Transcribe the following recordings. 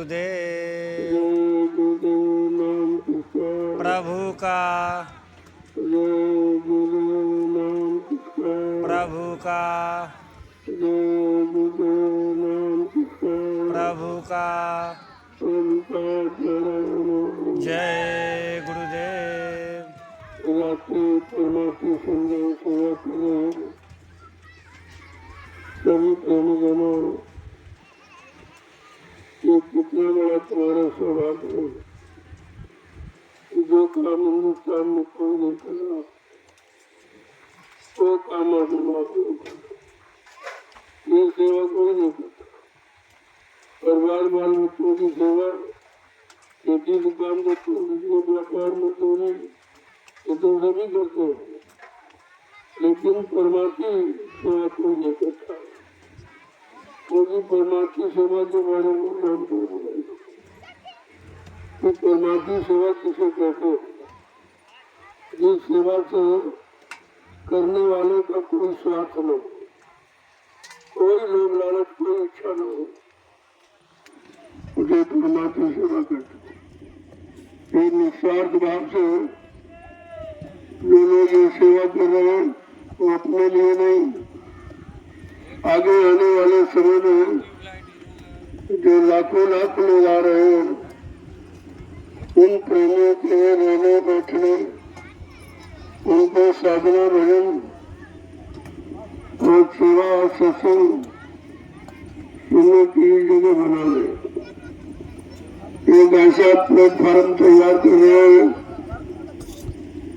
गुरुदेव। जय गुरुदेव नाम किसका, प्रभु का, जय गुरुदेव नाम किसका, प्रभु का, जय गुरुदेव नाम किसका, प्रभु का। प्रभु का चरण। जय गुरुदेव। रात्रि परमात्मा संजय सेवा कर रहे सभी प्रेमीजनों, ये कितना बड़ा तुम्हारा सौभाग्य है। जो काम हिंदुस्तान में कोई नहीं कर रहा, वो काम आशीर्वाद ये सेवा कोई नहीं करता। परिवार बाल बच्चों की सेवा, खेती दुकान बच्चों व्यापार मजदूरी, ये तो सभी करते हैं, लेकिन परमात्मा सेवा कोई नहीं करता। क्योंकि परमात्मा सेवा के बारे में जानते हैं कि परमात्मा सेवा किसे कहते हैं। जिस सेवा से करने वाले का कोई स्वार्थ न हो, कोई लोभ लालच, कोई इच्छा न हो, उसे परमात्मा सेवा करते हैं। एक निस्वार्थ भाव से जो लोग ये सेवा कर रहे हैं, वो अपने लिए नहीं, आगे आने वाले समय में जो लाखों लाख लोग आ रहे हैं, उन प्रेमियों के रहने बैठने, उनको साधना भजन और सेवा और सत्संग सुनने की जगह बना रहे। एक ऐसा प्लेटफॉर्म तैयार कर रहे हैं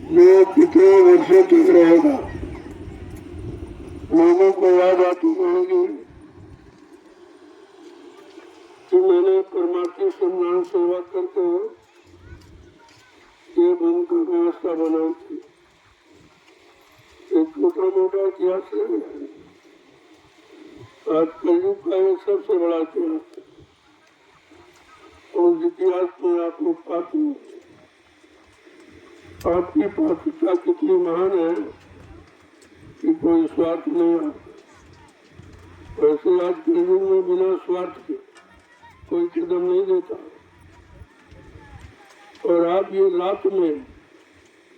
जो कितने वर्षों तक रहेगा। लोगों को याद आती रहेगी कि मैंने परमात्मा सम्मान सेवा करते हुए ये मन का व्यवस्था बनाई थी। एक छोटा मोटा इतिहास नहीं है, आज कलयुग का ये सबसे बड़ा इतिहास है। और इतिहास में आप लोग पाते हैं आपकी पात्रता कितनी महान है कि कोई स्वार्थ नहीं आता। वैसे आज के युग में बिना स्वार्थ के कोई कदम नहीं देता। और आप ये रात में,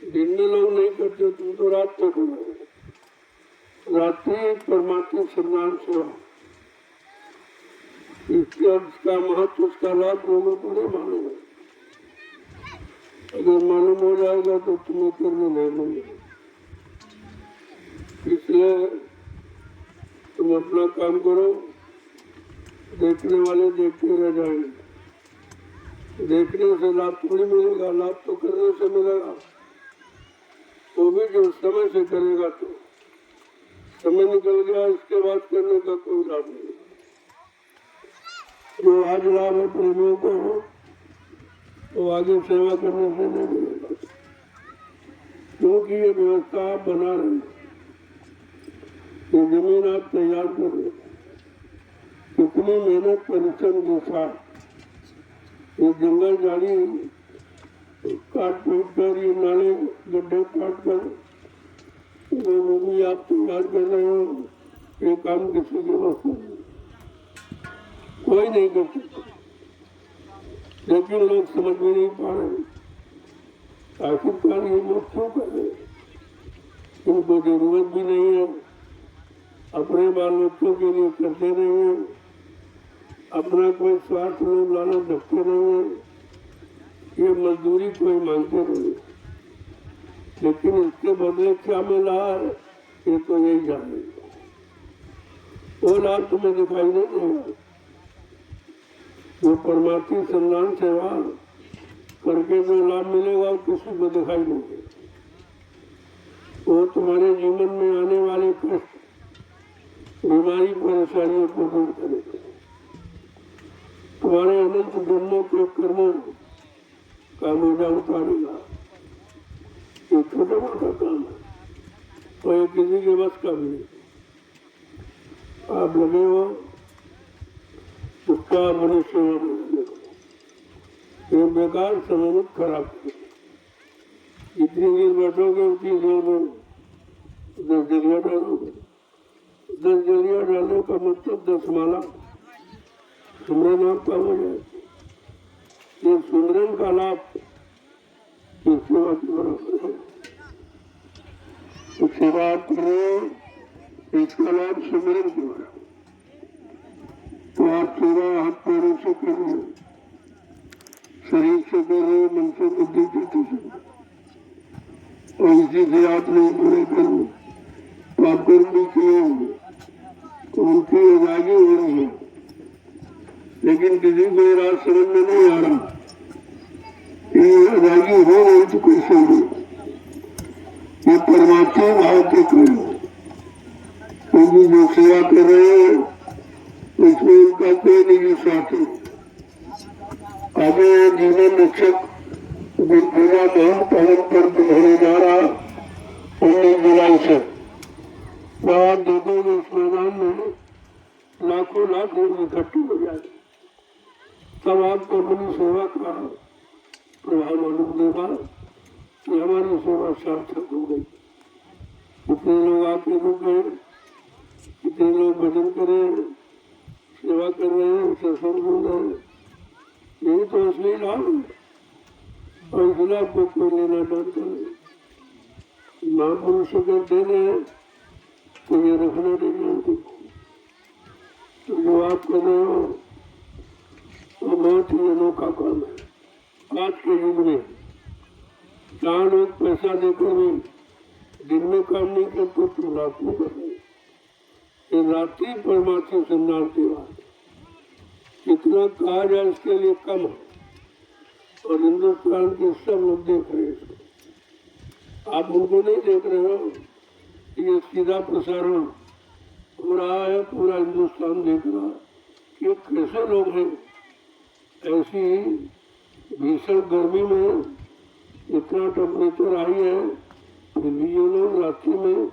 दिन में लोग नहीं करते, तुम तो रात में करो। रात्रि परमात्मा सम्मान सेवा, इसका महत्व, उसका लाभ लोगों को नहीं मालूम है। अगर मालूम हो जाएगा तो तुम्हें करने नहीं मिलेगा। इसलिए तुम अपना काम करो, देखने वाले देखते रह जाएंगे। देखने से लाभ थोड़ी मिलेगा, लाभ तो करने से मिलेगा। वो भी जो समय से करेगा, तो समय निकल गया, इसके बाद करने का कोई लाभ नहीं। जो आज लाभ है प्रेमियों को, तो आगे सेवा करने से नहीं मिलेगा। क्योंकि ये व्यवस्था आप बना रहे, ये जमीन आप तैयार कर रहे, कितनी मेहनत परिश्रम के साथ ये जंगल झाड़ी काट पीट कर, ये नाले गड्ढे काट कर वो भी आप तैयार कर रहे हो। ये काम किसी के बस नहीं, कोई नहीं कर सकता। लेकिन लोग समझ में नहीं पा रहे, आखिरकार ये लोग क्यों कर रहे हैं। इनको जरूरत भी नहीं है, अपने बाल बच्चों के लिए करते नहीं है, अपना कोई स्वार्थ लोग लालच रखते नहीं है, ये मजदूरी कोई मांगते नहीं। लेकिन इसके बदले क्या मिला है, ये तो यही जाने। वो लाभ तुम्हें दिखाई नहीं देगा। जो परमात्मा सम्मान सेवा करके जो लाभ मिलेगा, वो किसी को दिखाई नहीं देगा। वो तुम्हारे जीवन में आने वाले कष्ट, बीमारी, परेशानियों को दूर करेगा। तुम्हारे अनंत जन्मों के कर्मों का बोझा उतारेगा। ये छोटा मोटा काम है, तो ये किसी के बस का भी नहीं। आप लगे हो उसका मनुष्य में, ये बेकार समय मत खराब करो। जितनी देर बैठोगे उतनी देर में 10 जलिया डालोगे। 10 जलिया डालने का मतलब 10 माला सुमरन आपका हो जाए। ये सुमरन का लाभ ये सेवा के बराबर है। तो सेवा आप कर रहे हो, इसका लाभ सुमरन के बराबर। तो आप सेवा हाथ पैरों से कर रहे हो, शरीर से कर रहे हो, मन से, बुद्धि से, और इसी से आप नहीं जुड़े कर्म पाप कर्म भी किए होंगे तो उनकी अदायगी हो रही है, लेकिन किसी को ये रात समझ में नहीं आ रहा ये अदायगी हो रही तो कैसे हो, ये परमात्मा भाव के करो, क्योंकि जो सेवा कर रहे हैं उसमें उनका कोई निजी स्वार्थ नहीं। आगे जीवन रक्षक गुरुदेवा महंत पवन पर होने जा रहा 19 जुलाई से आप देखोगे इस मैदान में लाखों लाख लोग इकट्ठे हो जाएंगे, तब आपको अपनी सेवा का प्रभाव मालूम देगा कि हमारी सेवा सार्थक हो गई। कितने लोग आके रुके, कितने लोग भजन करें, सेवा कर रहे हैं, सत्संग सुन रहे हैं, यही तो असली लाभ है। और इसलिए आपको कोई लेना डरता नहीं। महापुरुष अगर दे रहे हैं तो ये रखना नहीं जानते। तो जो आप कर रहे हो वो बहुत ही अनोखा काम है। आज के युग में जहाँ लोग पैसा देकर भी दिन में काम नहीं करते तो रात में कर रहे हैं। ये रात्रि परमात्मा संधान की बात कितना कहा जाए इसके लिए कम है, और हिंदुस्तान के सब लोग देख रहे हैं इसको। आप उनको नहीं देख रहे हो, ये सीधा प्रसारण हो रहा है, पूरा हिंदुस्तान देख रहा है कि कैसे लोग हैं। ऐसी भीषण गर्मी में इतना टेम्परेचर आई है, फिर भी ये लोग रात्रि में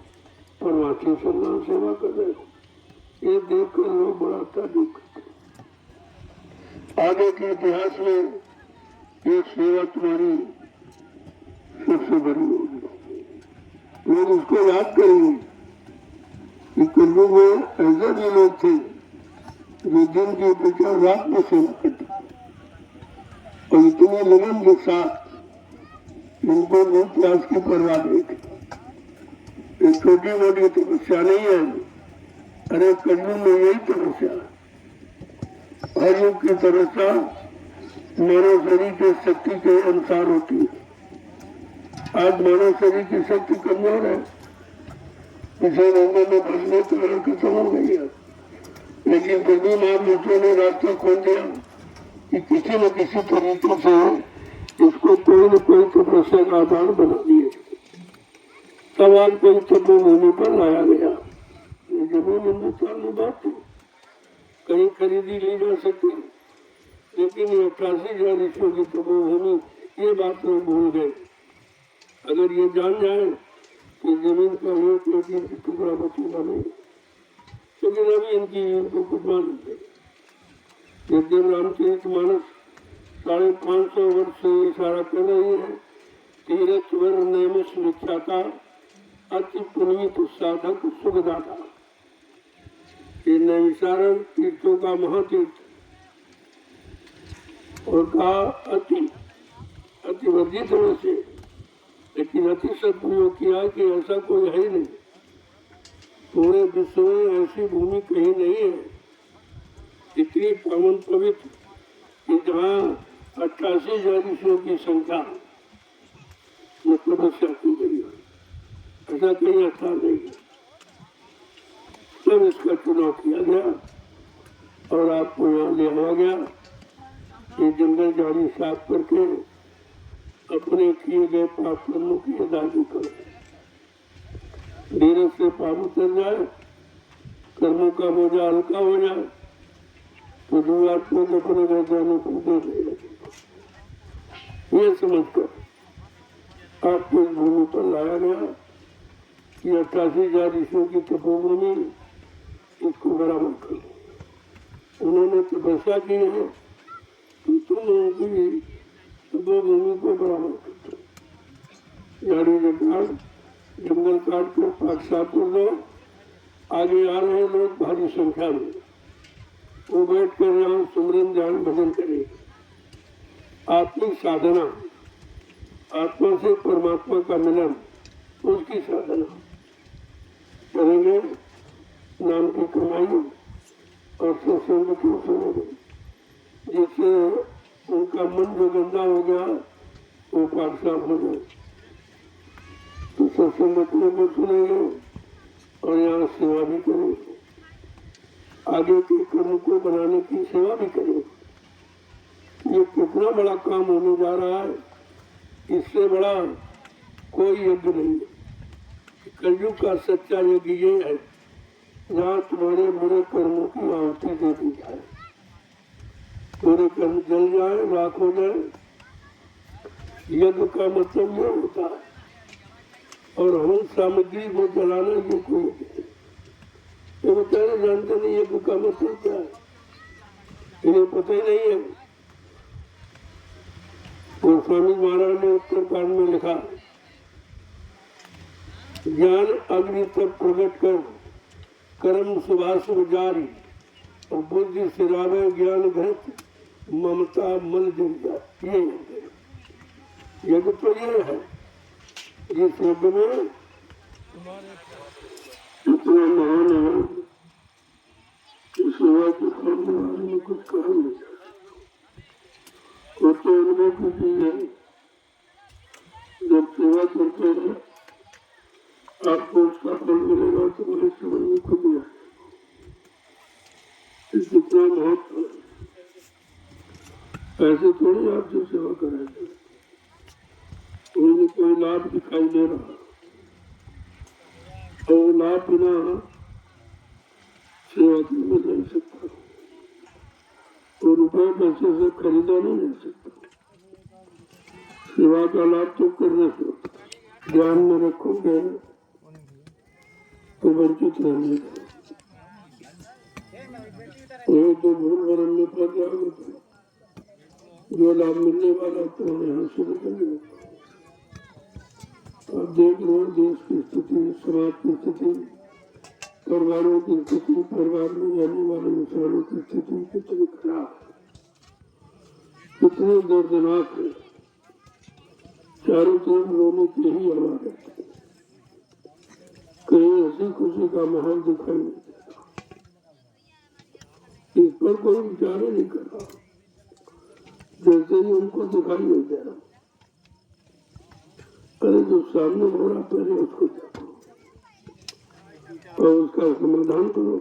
परमात्मा संधान सेवा कर रहे हैं। ये देखकर लोग बड़ा तारीफ करते हैं। आगे के इतिहास में ये सेवा तुम्हारी सबसे बड़ी होगी, लोग उसको याद करेंगे कि कलयुग में ऐसे भी लोग थे जो दिन की अपेक्षा रात में सेवा करते और इतने लगन के साथ उनको बहुत प्यास की परवाह नहीं थी। ये छोटी मोटी तपस्या नहीं है, अरे कलयुग में यही तपस्या है। हर युग की तपस्या मानव शरीर के शक्ति के अनुसार होती है। आज मानव शरीर की शक्ति कमजोर है, पिछले रंगों में भजने तो खत्म हो गई है, लेकिन फिर भी महापुरुषों ने रास्ता खोल दिया कि किसी न किसी तरीके से इसको कोई न कोई तपस्या का आधार बना दिए। तब आज कोई तपोभूमि पर लाया गया। ये जमीन हिंदुस्तान में बात थी, कहीं खरीदी ली जा सकती, लेकिन ये 88,000 ऋषियों की तपोभूमि, ये बात लोग भूल गए। अगर ये जान जाए कि जमीन का एक इंच टुकड़ा बचेगा नहीं, लेकिन अभी इनको कुछ मालूम नहीं। यद्यप रामचरितमानस 550 वर्ष से इशारा कर रही है, तीरथ वर नैमिष विख्याता अति पुनीत साधक सुखदाता। ये नैमिषारण तीर्थों का महातीर्थ, और कहा अति वर्जित होने से, लेकिन अति सदुपयोग किया कि ऐसा कोई है ही नहीं। पूरे विश्व में ऐसी भूमि कहीं नहीं है इतनी पावन पवित्र कि जहाँ 88,000 ऋषियों की संख्या में तपस्या की गई है। ऐसा कहीं स्थान नहीं है। तब इसका चुनाव किया गया और आपको यहाँ ले आया गया। ये जंगल झाड़ी साफ करके अपने किए गए पाप कर्मों की अदायगी करो। धीरे से पाप उतर जाए, कर्मों का बोझा हल्का हो जाए तो जो आपको अपने घर जाने को दे देगा। ये समझकर आपको इस भूमि पर लाया गया कि 88,000 ऋषियों की तपोभूमि, इसको बराबर करो। उन्होंने तपस्या की है तो तुम उनकी तपोभूमि को बराबर करो। झाड़ी के काट, जंगल काट कर पाक साफ कर दो। आगे आ रहे लोग भारी संख्या में, वो बैठ कर यहाँ सुमरन ध्यान भजन करेंगे। आत्मिक साधना, आत्मा से परमात्मा का मिलन, उसकी साधना करेंगे, नाम की कमाई और सत्संग क्यों सुनेंगे, जिससे उनका मन जो गंदा हो गया वो पाक साफ हो जाए। तो सत्संग को सुनेंगे और यहाँ सेवा भी करेंगे, आगे के कर्म को बनाने की सेवा भी करेंगे। ये कितना बड़ा काम होने जा रहा है, इससे बड़ा कोई यज्ञ नहीं है। कलयुग का सच्चा यज्ञ ये है जहाँ तुम्हारे बुरे कर्मों की आहुति दे दी जाए, बुरे कर्म जल जाए, राख हो जाए। यज्ञ का मतलब ये होता है, और हवन सामग्री को जलाना ये कोई ये बेचारे जानते नहीं यज्ञ का मतलब क्या है, इन्हें पता ही नहीं है। और स्वामी महाराज ने उत्तरकांड में लिखा, ज्ञान अग्नि तक प्रकट कर, कर्म सुभाष जारी, और बुद्धि सिरावे ज्ञान घृत, ममता मल जल जाए। ये यज्ञ तो ये है, जिस यज्ञ में इतना महान है, सेवा के सामने वाले में कुछ कहा नहीं जा सकता। तो अनुभव की चीज है, जब सेवा करते हैं आपको उसका फल मिलेगा, तो बड़े समझ में खुद ही आएगा कितना महत्व है। ऐसे थोड़ी आप जो सेवा करेंगे, उन्हें कोई लाभ दिखाई दे रहा, और लाभ बिना सेवा के मिल नहीं सकता, तो रुपये पैसे से खरीदा नहीं जा सकता। सेवा का लाभ तो करने से होता, ध्यान में रखोगे तो वंचित रहेंगे। तो भूल भरम में पड़ जाओगे तो जो लाभ मिलने वाला तो यहाँ से निकल। आप देख रहे हो देश की स्थिति, समाज की स्थिति, परिवारों की स्थिति, परिवार में रहने वाले इंसानों की स्थिति कितनी खराब है, कितनी दर्दनाक है। चारों तरफ रोने की ही आवाज है, कहीं हंसी खुशी का माहौल दिखाई नहीं देता। इस पर कोई विचार ही नहीं कर रहा, जैसे ही उनको दिखाई नहीं दे रहा। अरे जो सामने हो रहा पहले उसको देखो और उसका समाधान करो।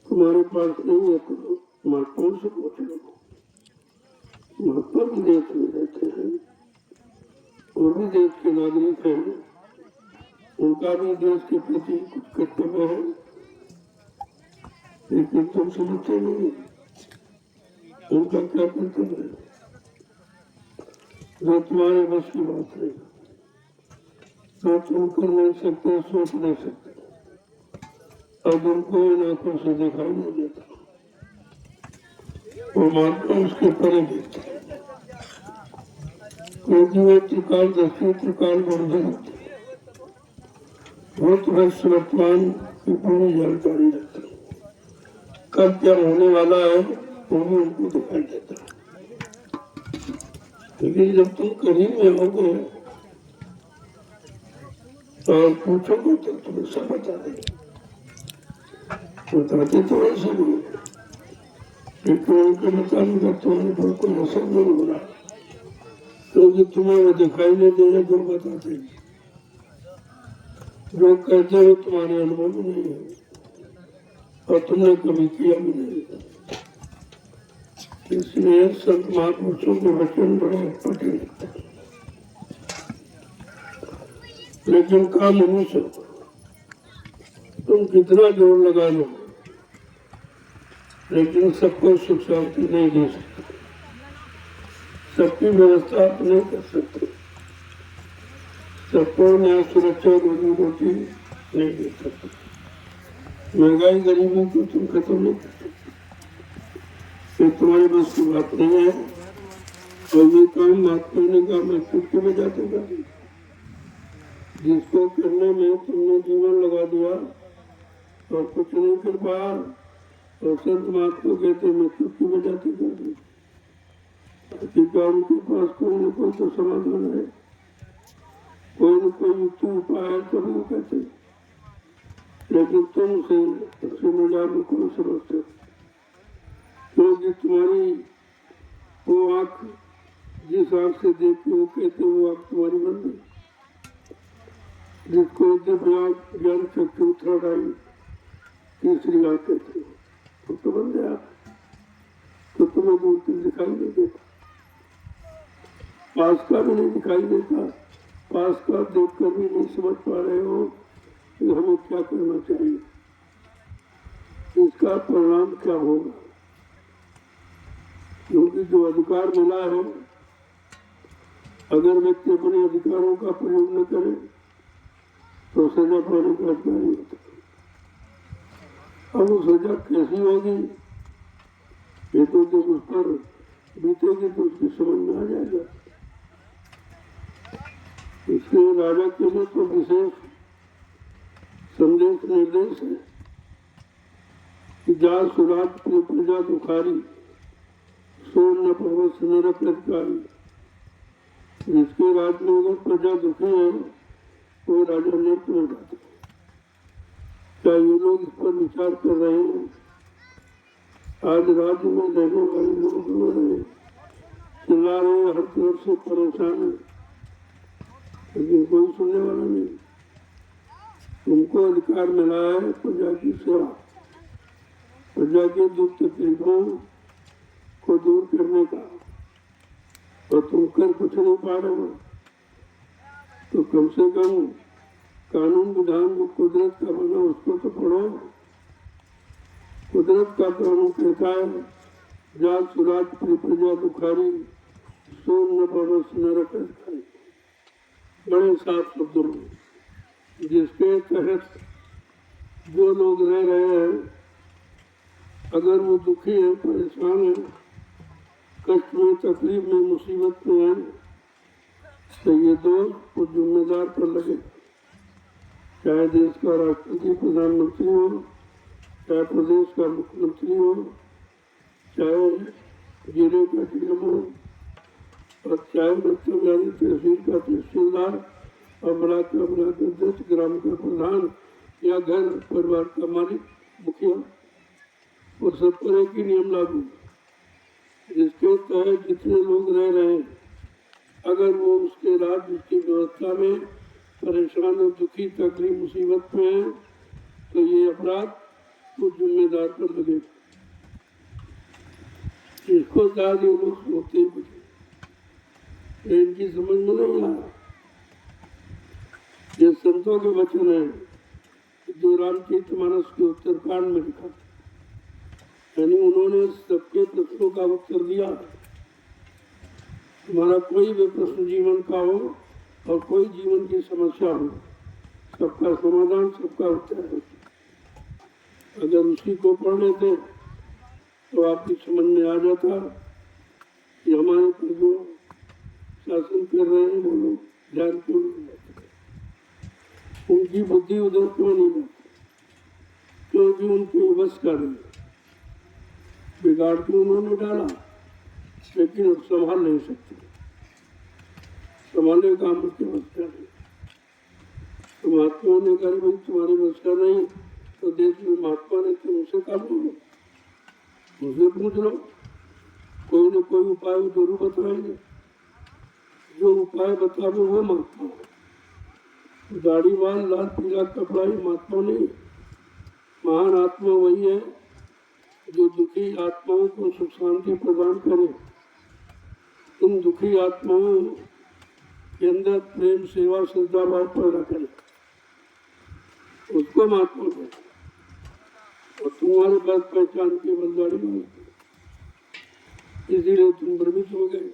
तुम्हारे पास नहीं है तो महात्मा से पूछ लो। महात्मा भी देश में रहते हैं, वो भी देश के नागरिक हैं, उनका भी देश के प्रति कुछ कर्तव्य है, लेकिन तुम समझते नहीं उनका क्या कर्तव्य है। जो तुम्हारे बस की बात है, जो तुम कर नहीं सकते, सोच नहीं सकते, अब उनको इन आंखों से दिखाई नहीं देता, वो महात्मा उसके परे देखते, क्योंकि वो त्रिकाल दर्शी, त्रिकाल बंधन होते, भूत भविष्य वर्तमान की पूरी जानकारी रखते, कब क्या होने वाला है वो भी उनको दिखाई देता। लेकिन जब तुम करीब में होगे और पूछोगे तो तुम्हें सब बता देंगे, बताते तो ऐसे नहीं, लेकिन उनके बताने का तुम्हारे पर कोई असर नहीं हो रहा, क्योंकि तुम्हें वो दिखाई नहीं दे रहे जो बताते हैं। जो कहते हो तुम्हारे अनुभव में नहीं है और तुमने कभी किया भी नहीं। इसलिए संत महापुरुषों के वचन बड़े अटपटे लगते हैं, लेकिन काम मनुष्य तुम कितना जोर लगा लो, लेकिन सबको सुख शांति नहीं दे सकते, सबकी व्यवस्था आप नहीं कर सकते, सबको न्याय सुरक्षा रोजी रोटी नहीं दे सकते, महंगाई गरीबी को तुम खत्म नहीं कर सकते, ये तुम्हारे बस की बात नहीं है। और ये काम बात करने का मैं चुटकी बजा दूंगा, जिसको करने में तुमने जीवन लगा दिया और कुछ नहीं कर पाया, और संत महात्मा कहते मैं चुटकी बजाते कर दी। अधिकारी के पास कोई न कोई तो समाधान है, कोई न कोई युक्ति उपाय है, तभी वो कहते हैं। लेकिन तुमसे मिला में कौन समझते हो? क्योंकि तुम्हारी वो आँख जिस आँख से देखते हो कहते वो आँख तुम्हारी बन गई, जिसको दिव्य ज्ञान शक्ति उतर आई तीसरी आँख कहते हो, तो बन गया। तो तुम्हें दूर से दिखाई नहीं देता, पास का भी नहीं दिखाई देता, पास का देख कर भी नहीं समझ पा रहे हो कि हमें क्या करना चाहिए, इसका परिणाम क्या होगा। क्योंकि जो अधिकार मिला है, अगर व्यक्ति अपने अधिकारों का प्रयोग न करे तो सजा पाने का अधिकारी होता है। अब वो सजा कैसी होगी, ये तो जब उस पर बीतेगी तो उसकी समझ में आ जाएगा। इसलिए राजा के लिए तो विशेष संदेश निर्देश है कि जा सुराज प्रजा दुखारी, सो न पवस नरक अधिकारी। जिसके राज में अगर प्रजा दुखी है वो राजा नरक में जाता है। क्या ये लोग इस पर विचार कर रहे हैं? आज राज्य में रहने वाले लोग रो रहे, चिल्ला रहे, हर तरफ से परेशान है, लेकिन कोई सुनने वाला नहीं। तुमको अधिकार मिला है प्रजा की सेवा, प्रजा के दुख तकलीफों को दूर करने का, और तुम कर कुछ नहीं पा रहे हो। तो कम से कम कानून विधान जो कुदरत का बना उसको तो पढ़ो। कुदरत का कानून कहता है, जात सुराज प्रजा दुखारी, सो न पवस नरक अधिकारी। बड़े साफ शब्दों में, जिसके तहत जो लोग रह रहे हैं, अगर वो दुखी है, परेशान है, कष्ट में, तकलीफ में, मुसीबत में है, तो ये दोष वो जिम्मेदार पर लगे। चाहे देश का राष्ट्रपति प्रधानमंत्री हो, चाहे प्रदेश का मुख्यमंत्री हो, चाहे जिले का डीएम हो, और चाहे मतलब यानी तहसील का तहसीलदार, और ब्लॉक का ब्लॉक अध्यक्ष, ग्राम का प्रधान, या घर परिवार का मालिक, मुखिया, वो सब पर एक ही नियम लागू, जिसके तहत जितने लोग रह रहे हैं, अगर वो उसके राज्य की व्यवस्था में परेशान और दुखी, तकलीफ, मुसीबत में है, तो ये अपराध वो जिम्मेदार पर लगेगा। इसको शायद ये लोग सोचते ही कुछ, इनकी समझ में नहीं आया। ये संतों के वचन है जो रामचरितमानस के उत्तरकांड में लिखा, यानी उन्होंने सबके प्रश्नों का उत्तर दिया। तुम्हारा कोई भी प्रश्न जीवन का हो और कोई जीवन की समस्या हो, सबका समाधान, सबका उत्तर है। अगर उसी को पढ़ लेते तो आपकी समझ में आ जाता कि हमारे पर जो शासन कर रहे हैं वो लोग ध्यान क्यों नहीं देते, उनकी बुद्धि उधर क्यों नहीं जाती, क्योंकि उनके वश का नहीं। बिगाड़ तो उन्होंने डाला, लेकिन अब संभाल नहीं सकते, संभालने का मुझके वश का नहीं। तो महात्मा ने कहा भाई तुम्हारी वश का नहीं, तो देश में महात्मा ने तुमसे कहा बोलो, मुझसे पूछ लो, कोई न कोई उपाय वो जरूर बताएंगे। जो उपाय बतावे वो महात्मा है। दाढ़ी बाल, लाल पीला कपड़ा ही महात्मा नहीं। महान आत्मा वही है जो दुखी आत्माओं को सुख शांति प्रदान करे, उन दुखी आत्माओं के अंदर प्रेम, सेवा, श्रद्धा भाव पैदा करे, उसको महात्मा कहते। और तुम्हारे पास पहचान के बलदारी मांगते, इसीलिए तुम भ्रमित हो गए,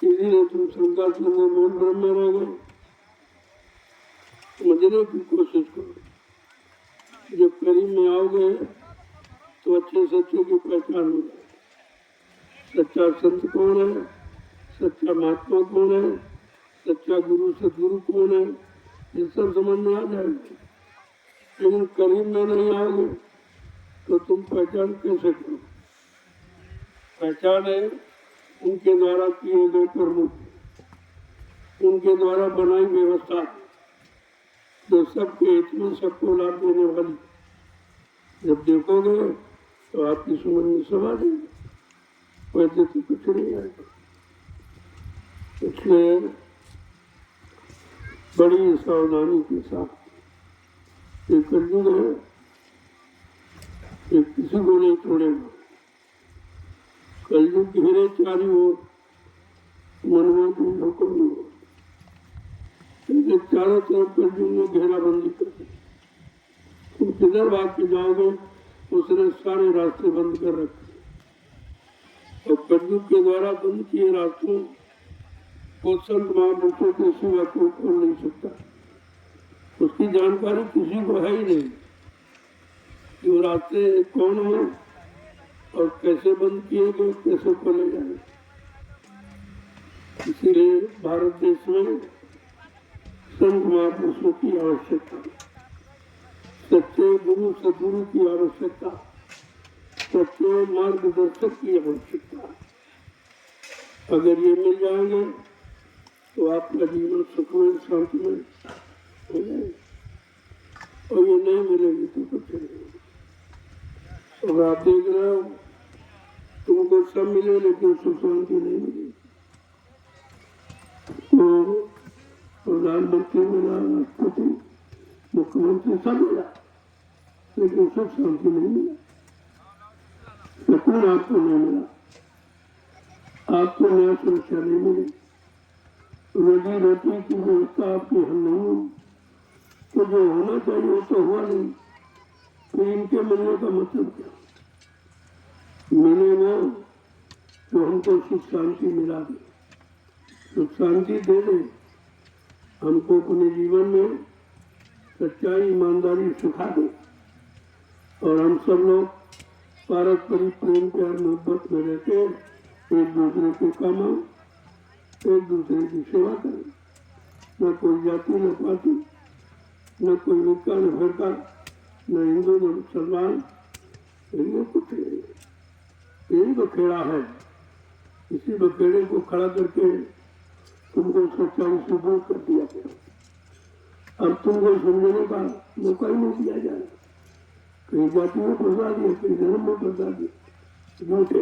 इसीलिए तुम शंका से मौन ब्रह्म में रह गए। समझने की कोशिश करो, जब करीब में आओगे तो अच्छे सच्चे की पहचान हो जाए। सच्चा संत कौन है, सच्चा महात्मा कौन है, सच्चा गुरु सदगुरु कौन है, ये सब समझ में आ जाएगा। लेकिन करीब में नहीं आओगे तो तुम पहचान कैसे करो? पहचान है उनके द्वारा किए गए कर्मों, उनके द्वारा बनाई व्यवस्था जो सबके हित में सबको लाभ देने वाली, जब देखोगे तो आपकी समझ में सब आ जाएगी, वैसे तो कुछ नहीं आएगा। इसलिए बड़ी सावधानी के साथ ये कलयुग है, ये किसी को नहीं छोड़ेगा। कलयुग घेरे चारों ओर, मनवा की हुक्म हो, चारों तरफ कलयुग में घेराबंदी कर दी। तुम किधर भाग के जाओगे, उसने सारे रास्ते बंद कर रखे, और कलयुग के द्वारा बंद किए रास्तों को संत महापुरुषों के सिवा कोई खोल नहीं सकता। उसकी जानकारी किसी को है ही नहीं कि वो रास्ते कौन है और कैसे बंद किए गए, कैसे खोले जाए। इसीलिए भारत देश में संत महापुरुषों की आवश्यकता, सच्चे गुरु सदगुरु की आवश्यकता, सच्चे मार्गदर्शक की आवश्यकता। अगर ये मिल जाएंगे तो आपका जीवन सुखमय शांतिमय हो जाएगा, और ये नहीं मिलेगी तो कुछ नहीं। और आप देख रहे हो, तुमको सब मिले लेकिन सुख शांति नहीं मिलेगी। तो प्रधानमंत्री मिला, राष्ट्रपति, मुख्यमंत्री सब मिला, लेकिन सुख शांति नहीं मिला, सुकून आपको नहीं मिला, आपको न्याय सुरक्षा नहीं मिली, रोजी रोटी की व्यवस्था आपकी हल नहीं हुई, तो जो होना चाहिए वो तो हुआ नहीं। तो इनके मिलने का मतलब क्या? मिलेगा तो हमको सुख शांति मिला दे, सुख शांति दे दे, हमको अपने जीवन में सच्चाई ईमानदारी सिखा दे, और हम सब लोग पारस्परिक प्रेम प्यार मोहब्बत में रहते एक दूसरे के काम आए, एक दूसरे की सेवा करें। न कोई जाति न पाति, न कोई विका न फिरका, न हिंदू न मुसलमान, ये कुछ नहीं। यही बखेड़ा है, इसी बखेड़े को खड़ा करके तुमको सच्चाई से दूर कर दिया गया। अब तुमको समझने का मौका ही नहीं दिया जा रहा। कहीं जाति में फंसा दिया, कहीं धर्म में फंसा दिया, झूठे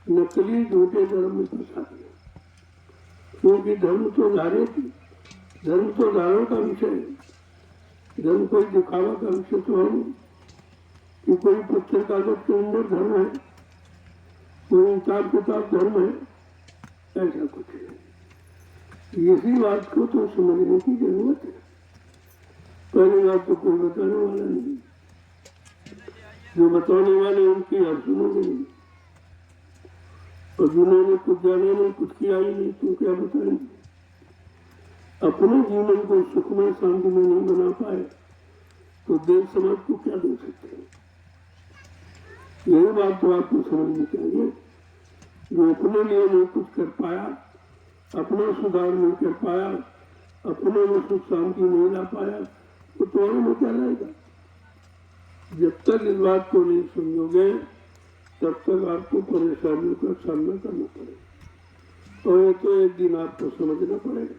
नकली झूठे धर्म में फंसा दिया। क्योंकि धर्म तो धारे थी, धर्म तो धारण का विषय है, धर्म कोई दिखावा का विषय तो है नहीं कि कोई पत्थर कागज के अंदर धर्म है, कोई हिसाब किताब धर्म है, ऐसा कुछ है। इसी बात को तो समझने की जरूरत है। पहली बात तो कोई बताने वाला नहीं, जो बताने वाले उनकी आप सुनोगे नहीं, और जिन्होंने कुछ जाना नहीं, कुछ किया ही नहीं, तो क्या बताएंगे? अपने जीवन को सुखमय शांति में नहीं बना पाए तो देश समाज को क्या दे सकते हैं? यही बात तो आपको समझनी चाहिए। जो अपने लिए नहीं कुछ कर पाया, अपना सुधार नहीं कर पाया, अपने में सुख शांति नहीं ला पाया, तो तुम्हारे में क्या रहेगा? जब तक इस बात को नहीं समझोगे तब तक आपको परेशानियों का सामना करना पड़ेगा, और ये तो एक दिन आपको समझना पड़ेगा,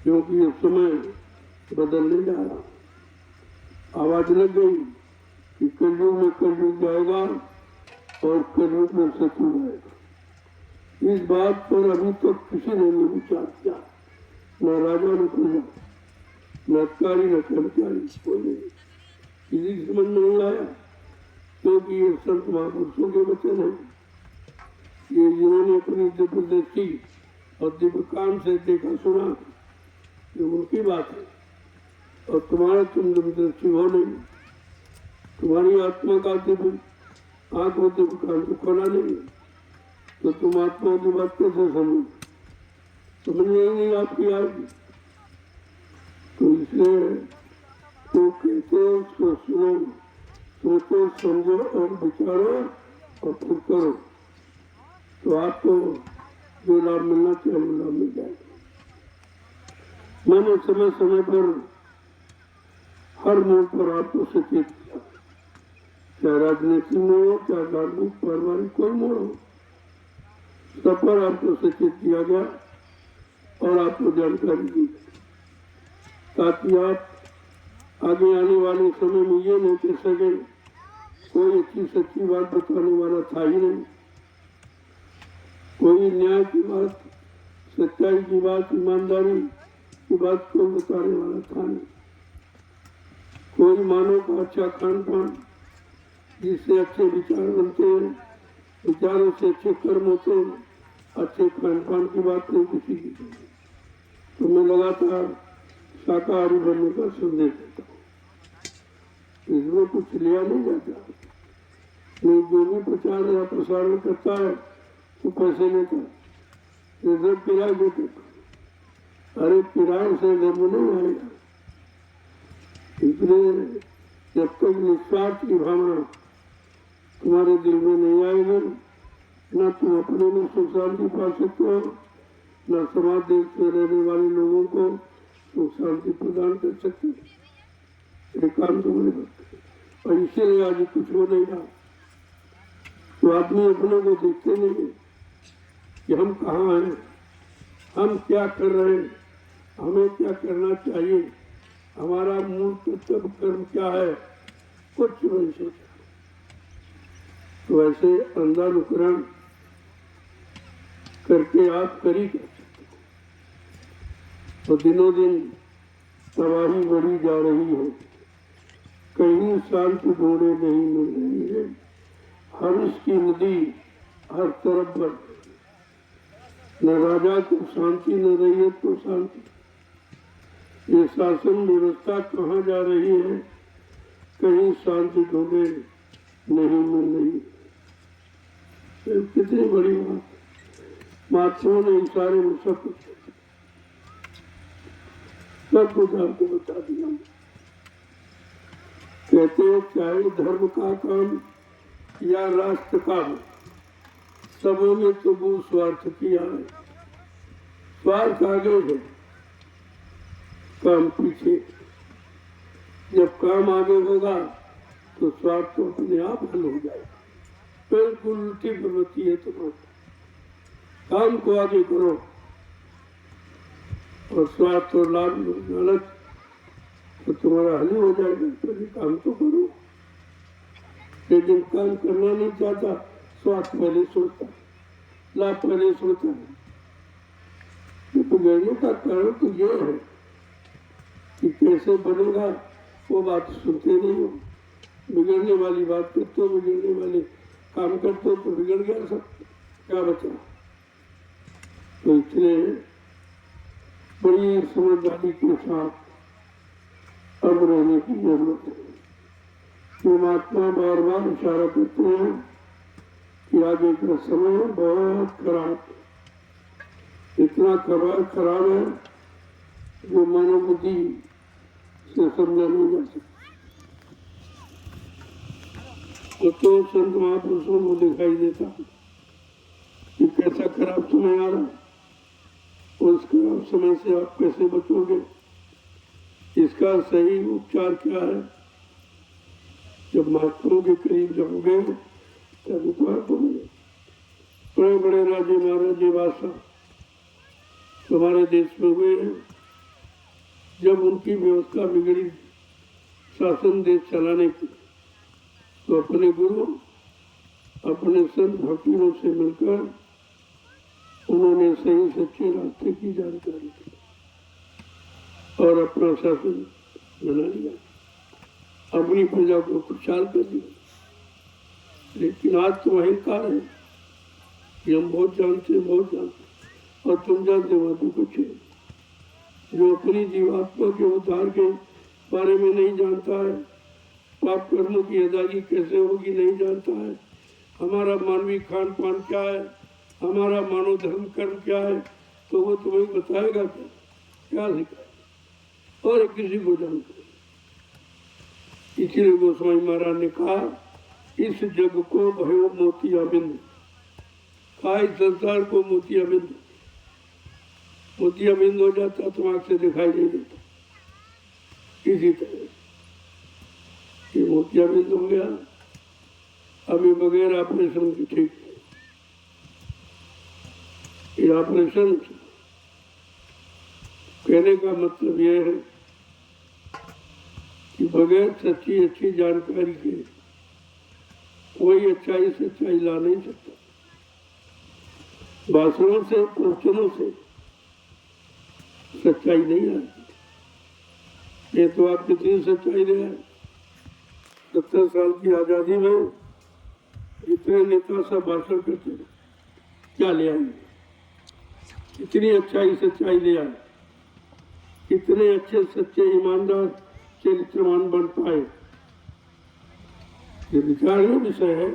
क्योंकि ये समय बदलने जा रहा। आवाज लग गई कि कलयुग में कलयुग जाएगा और कलयुग में सतयुग आएगा। इस बात पर अभी तक किसी ने नहीं विचार किया, न राजा न प्रजा, न अधिकारी न कर्मचारी, कोई नहीं, किसी की समझ में नहीं आया, क्योंकि ये संत महापुरुषों के वचन हैं। ये जिन्होंने अपनी दिव्य दृष्टि और दिव्य कान से देखा सुना, ये उनकी बात है। और तुम्हारा तुम दिव्य दृष्टि हो नहीं, तुम्हारी आत्मा का दिव्य आंख और दिव्य कान को खोला नहीं, तो तुम आत्मा की बात कैसे समझ? समझ नहीं आपकी आएगी। तो इसलिए तो कहते उसको सुनो, सोचो समझो और विचारो और फिर करो, तो आपको जो लाभ मिलना चाहिए वो लाभ मिल जाएगा। मैंने समय समय पर हर मोड़ पर आपको सचेत किया, चाहे राजनीति में हो, चाहे धार्मिक पारिवारिक कोई मोड़ हो, सब पर आपको सचेत किया गया और आपको जानकारी दी ताकि आप आगे आने वाले समय में ये नहीं कह सके कोई अच्छी सच्ची बात बताने वाला था ही नहीं, कोई न्याय की बात, सच्चाई की बात, ईमानदारी की बात कोई बताने वाला था नहीं, कोई मानव का अच्छा खान पान जिससे अच्छे विचार बनते हैं, विचारों से अच्छे कर्म होते हैं, अच्छे खान पान की बात नहीं किसी की। तो मैं लगातार शाकाहारी बनने का संदेश देता हूँ, इसमें कुछ लिया नहीं जाता। मैं जो भी प्रचार या प्रसारण करता है तो पैसे लेता, रिजर्व किराए देते, अरे किराए से धर्म नहीं आएगा। इसलिए जब तक निस्वार्थ की भावना तुम्हारे दिल में नहीं आएगी, न तुम अपने में सुख शांति पा सकते हो, न समाज देश में रहने वाले लोगों को सुख शांति प्रदान कर सकते हो। ये काम तुमने करते और इसीलिए आज कुछ हो नहीं रहा। तो आदमी अपने को देखते नहीं है कि हम कहाँ हैं, हम क्या कर रहे हैं, हमें क्या करना चाहिए, हमारा मूल कर्तव्य कर्म क्या है, कुछ नहीं सोचा। तो ऐसे अंधानुकरण करके आप कर ही कर सकते हो। तो दिनों दिन तबाही बढ़ी जा रही है, कहीं शांति ढूंढे नहीं मिल रही है, हर्ष की नदी हर तरफ बढ़ रही है, न राजा को शांति न रही तो शांति। ये शासन व्यवस्था कहाँ जा रही है, कहीं शांति ढूंढे नहीं मिल रही। कितनी बड़ी बात, महात्माओं ने इशारे में सब कुछ आपको बता दिया। कहते हैं चाहे धर्म का काम या राष्ट्र का, सबों में तो वो स्वार्थ किया है। स्वार्थ आगे है, काम पीछे। जब काम आगे होगा तो स्वार्थ तो अपने आप हल हो जाएगा। बिल्कुल उल्टी प्रवृत्ति है तुम्हारी, काम को आगे करो और स्वार्थ और लाभ लालच तो तुम्हारा हल हो जाएगा। तो ये काम तो करो, लेकिन काम करना नहीं चाहता, स्वार्थ पहले सोचता, लाभ पहले सोचता है। बिगड़ने का कारण तो ये है कि कैसे बनेगा वो बात सुनते नहीं हो, बिगड़ने वाली बात करते हो, बिगड़ने वाले काम करते हो तो बिगड़ गया सब, क्या बचा। तो इसलिए बड़ी समझदारी के साथ अब रहने की जरूरत है। तो महात्मा बार बार इशारा करते हैं कि आगे का समय बहुत खराब, इतना खराब है जो मानव बुद्धि से समझा नहीं जा सकता। तो संत महापुरुषों को दिखाई देता कि कैसा खराब समय आ रहा, उस खराब समय से आप कैसे बचोगे, इसका सही उपचार क्या है। जब महात्माओं के करीब जाओगे तभी तो आपको मिले। बड़े बड़े राजे महाराजे बादशाह हमारे देश में हुए हैं, जब उनकी व्यवस्था बिगड़ी शासन देश चलाने की, तो अपने गुरु, अपने संत फकीरों से मिलकर उन्होंने सही सच्चे रास्ते की जानकारी दी और अपना शासन बना लिया, अपनी प्रजा को खुशहाल कर दिया। लेकिन आज तो अहंकार है कि हम बहुत जानते और तुम जानते हो तो कुछ है। जो अपनी जीवात्मा के उद्धार के बारे में नहीं जानता है, पाप कर्मों की अदायगी कैसे होगी नहीं जानता है, हमारा मानवीय खान पान क्या है, हमारा मानव धर्म कर्म क्या है, तो वो तुम्हें बताएगा क्या सिखाएगा और किसी को जानता है। इसलिए गोस्वामी महाराज ने कहा इस जग को भयो मोतियाबिंद, कहा इस संसार को मोतियाबिंद। मोतियाबिंद हो जाता तो आँख से दिखाई नहीं देता, इसी तरह ये मोतियाबिंद हो गया। अभी बगैर ऑपरेशन के ठीक ये ऑपरेशन कहने का मतलब यह है कि बगैर सच्ची अच्छी जानकारी के कोई अच्छाई सच्चाई ला नहीं सकता। भाषणों से प्रवचनों से सच्चाई नहीं आती। ये तो आप कितनी सच्चाई ले आए। 70 साल की आजादी में जितने नेता सब भाषण करते हैं, क्या ले आए? कितनी अच्छाई सच्चाई ले आए, कितने अच्छे सच्चे ईमानदार चरित्रवान बन पाए। ये विचारणीय विषय है।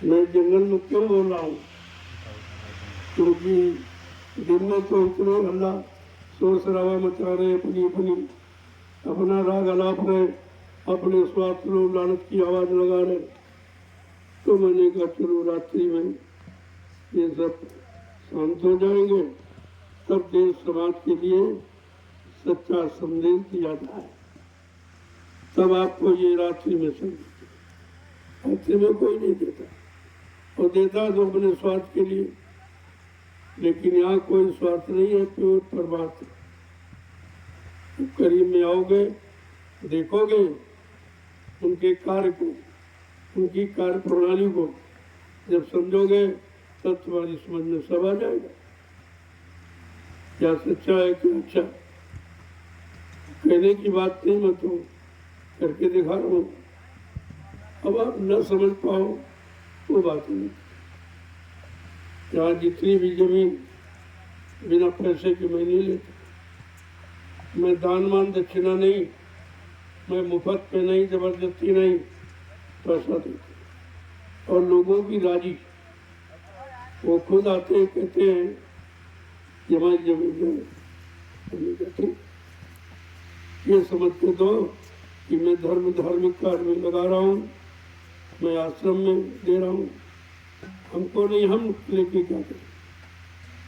मैं जंगल में क्यों बोल रहा हूँ? क्योंकि दिन में तो इतने हल्ला शोर शराबा मचा रहे, अपना राग अलाप रहे, अपने स्वार्थ लोग लानत की आवाज लगा रहे। तो मैंने कहा चलो रात्रि में ये सब शांत हो जाएंगे, तब देश समाज के लिए सच्चा संदेश दिया जाए, तब आपको ये रात्रि में समझ। रात्रि में कोई नहीं देता, और देता तो अपने स्वार्थ के लिए। लेकिन यहाँ कोई स्वार्थ नहीं है, प्योर परमात्मा। करीब में आओगे, देखोगे उनके कार्य को, उनकी कार्य प्रणाली को जब समझोगे, तब तुम्हारी समझ में सब आ जाएगा, क्या सच्चा है क्या अच्छा। कहने की बात नहीं, मैं तो करके दिखा रहा हूँ। अब आप न समझ पाओ वो बात नहीं। यहाँ जितनी भी जमीन बिना पैसे के मैं नहीं लेता। मैं दान मान दक्षिणा नहीं, मैं मुफ्त पे नहीं, जबरदस्ती नहीं, पैसा देता। और लोगों की राजी, वो खुद आते हैं, कहते हैं कि हमारी जमीन है। ये समझ के दो कि मैं धार्मिक कार्य में लगा रहा हूँ, मैं आश्रम में दे रहा हूँ। हमको नहीं, हम लेके क्या करें?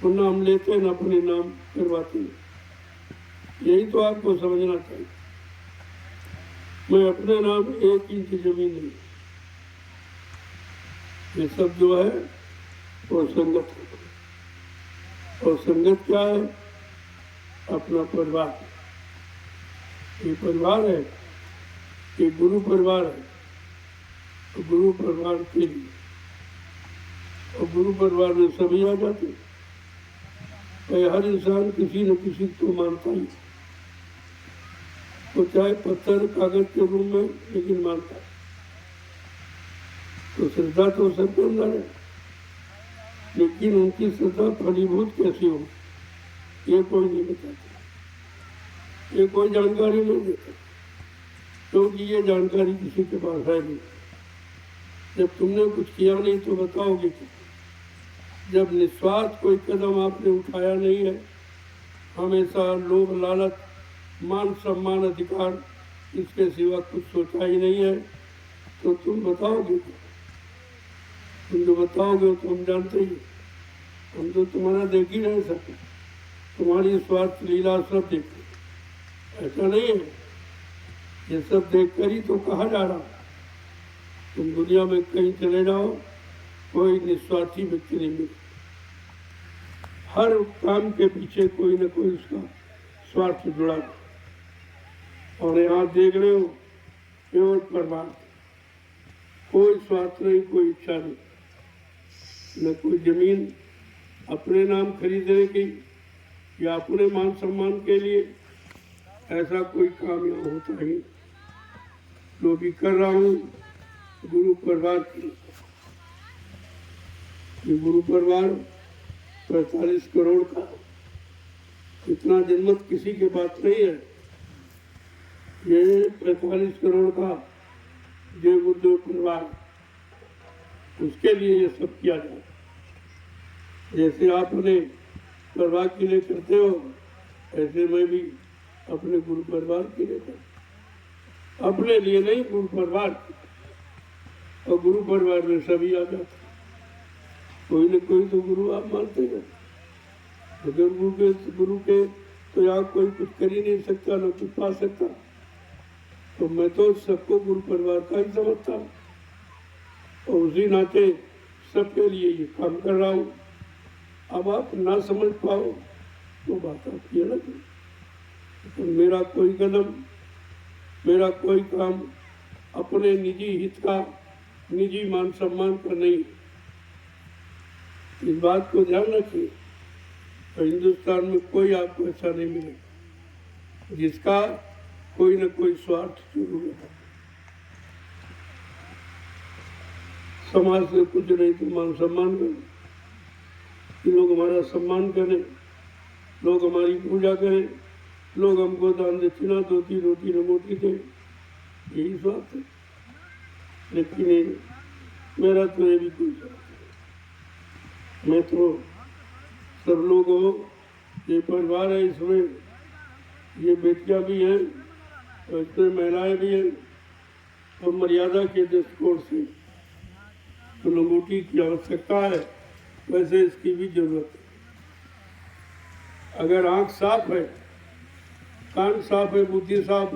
वरना हम लेते हैं, अपने नाम करवाते हैं। यही तो आपको समझना चाहिए। मैं अपने नाम 1 इंच जमीन नहीं। ये सब जो है वो संगत है। और संगत क्या है? अपना परिवार। ये परिवार है, ये गुरु परिवार है। तो गुरु परिवार के लिए, और गुरु परिवार में सभी आ जाते। हर इंसान किसी न किसी को मानता ही, तो चाहे पत्थर कागज के रूप में, लेकिन मानता है। तो श्रद्धा तो सबके अंदर है, लेकिन उनकी श्रद्धा फलीभूत कैसी हो, ये कोई नहीं बताता, ये कोई जानकारी नहीं देता। क्योंकि ये जानकारी किसी के पास है नहीं। जब तुमने कुछ किया नहीं तो बताओगे क्या? जब निस्वार्थ कोई कदम आपने उठाया नहीं है, हमेशा लोभ लालच मान सम्मान अधिकार इसके सिवा कुछ सोचा ही नहीं है, तो तुम बताओगे क्या? तुम जो बताओगे तो हम जानते ही, हम तो तुम्हारा देख ही नहीं सकते। तुम्हारी स्वार्थ लीला सब देखते, ऐसा नहीं है। ये सब देख कर ही तो कहा जा रहा। तुम दुनिया में कहीं चले जाओ, कोई निस्वार्थी व्यक्ति नहीं मिले। हर काम के पीछे कोई न कोई उसका स्वार्थ जुड़ा है। और यहाँ देख रहे हो, केवल परमात्मा, कोई स्वार्थ नहीं, कोई इच्छा नहीं। न कोई जमीन अपने नाम खरीदने की या अपने मान सम्मान के लिए, ऐसा कोई काम यहाँ होता ही। जो भी कर रहा हूँ गुरु परिवार की। ये गुरु परिवार 45 करोड़ का, इतना जनमत किसी के पास नहीं है। ये 45 करोड़ का जय गुरुदेव परिवार, उसके लिए ये सब किया जाए। जैसे आप अपने परिवार के लिए करते हो, ऐसे मैं भी अपने गुरु परिवार के लिए करता। अपने लिए नहीं, गुरु परिवार। और गुरु परिवार में सभी आ जाते। कोई न कोई तो गुरु आप मानते हैं। अगर गुरु के तो यहाँ कोई कुछ कर ही नहीं सकता, न कुछ पा सकता। तो मैं तो सबको गुरु परिवार का ही समझता हूँ, और उसी नाते सबके लिए ये काम कर रहा हूँ। अब आप ना समझ पाओ तो बात आपकी अलग है। तो मेरा कोई कदम, मेरा कोई काम अपने निजी हित का, निजी मान सम्मान का नहीं। इस बात को ध्यान रखिए। तो हिंदुस्तान में कोई आपको ऐसा नहीं मिलेगा जिसका कोई न कोई स्वार्थ जरूर है। समाज से कुछ नहीं तो मान सम्मान करें कि लोग हमारा सम्मान करें, लोग हमारी पूजा करें, लोग हमको दान दक्षिणा धोती रोटी रोटी दें, यही स्वार्थ है। लेकिन मेरा तो ये भी कोई स्वार्थ नहीं। मैं तो सब लोगों, ये परिवार है, इसमें ये बेटियां भी हैं और इसमें महिलाएं भी हैं। और मर्यादा के दृष्टिकोण से तो लंगोटी की आवश्यकता है, वैसे इसकी भी जरूरत है। अगर आंख साफ है, कान साफ है, बुद्धि साफ,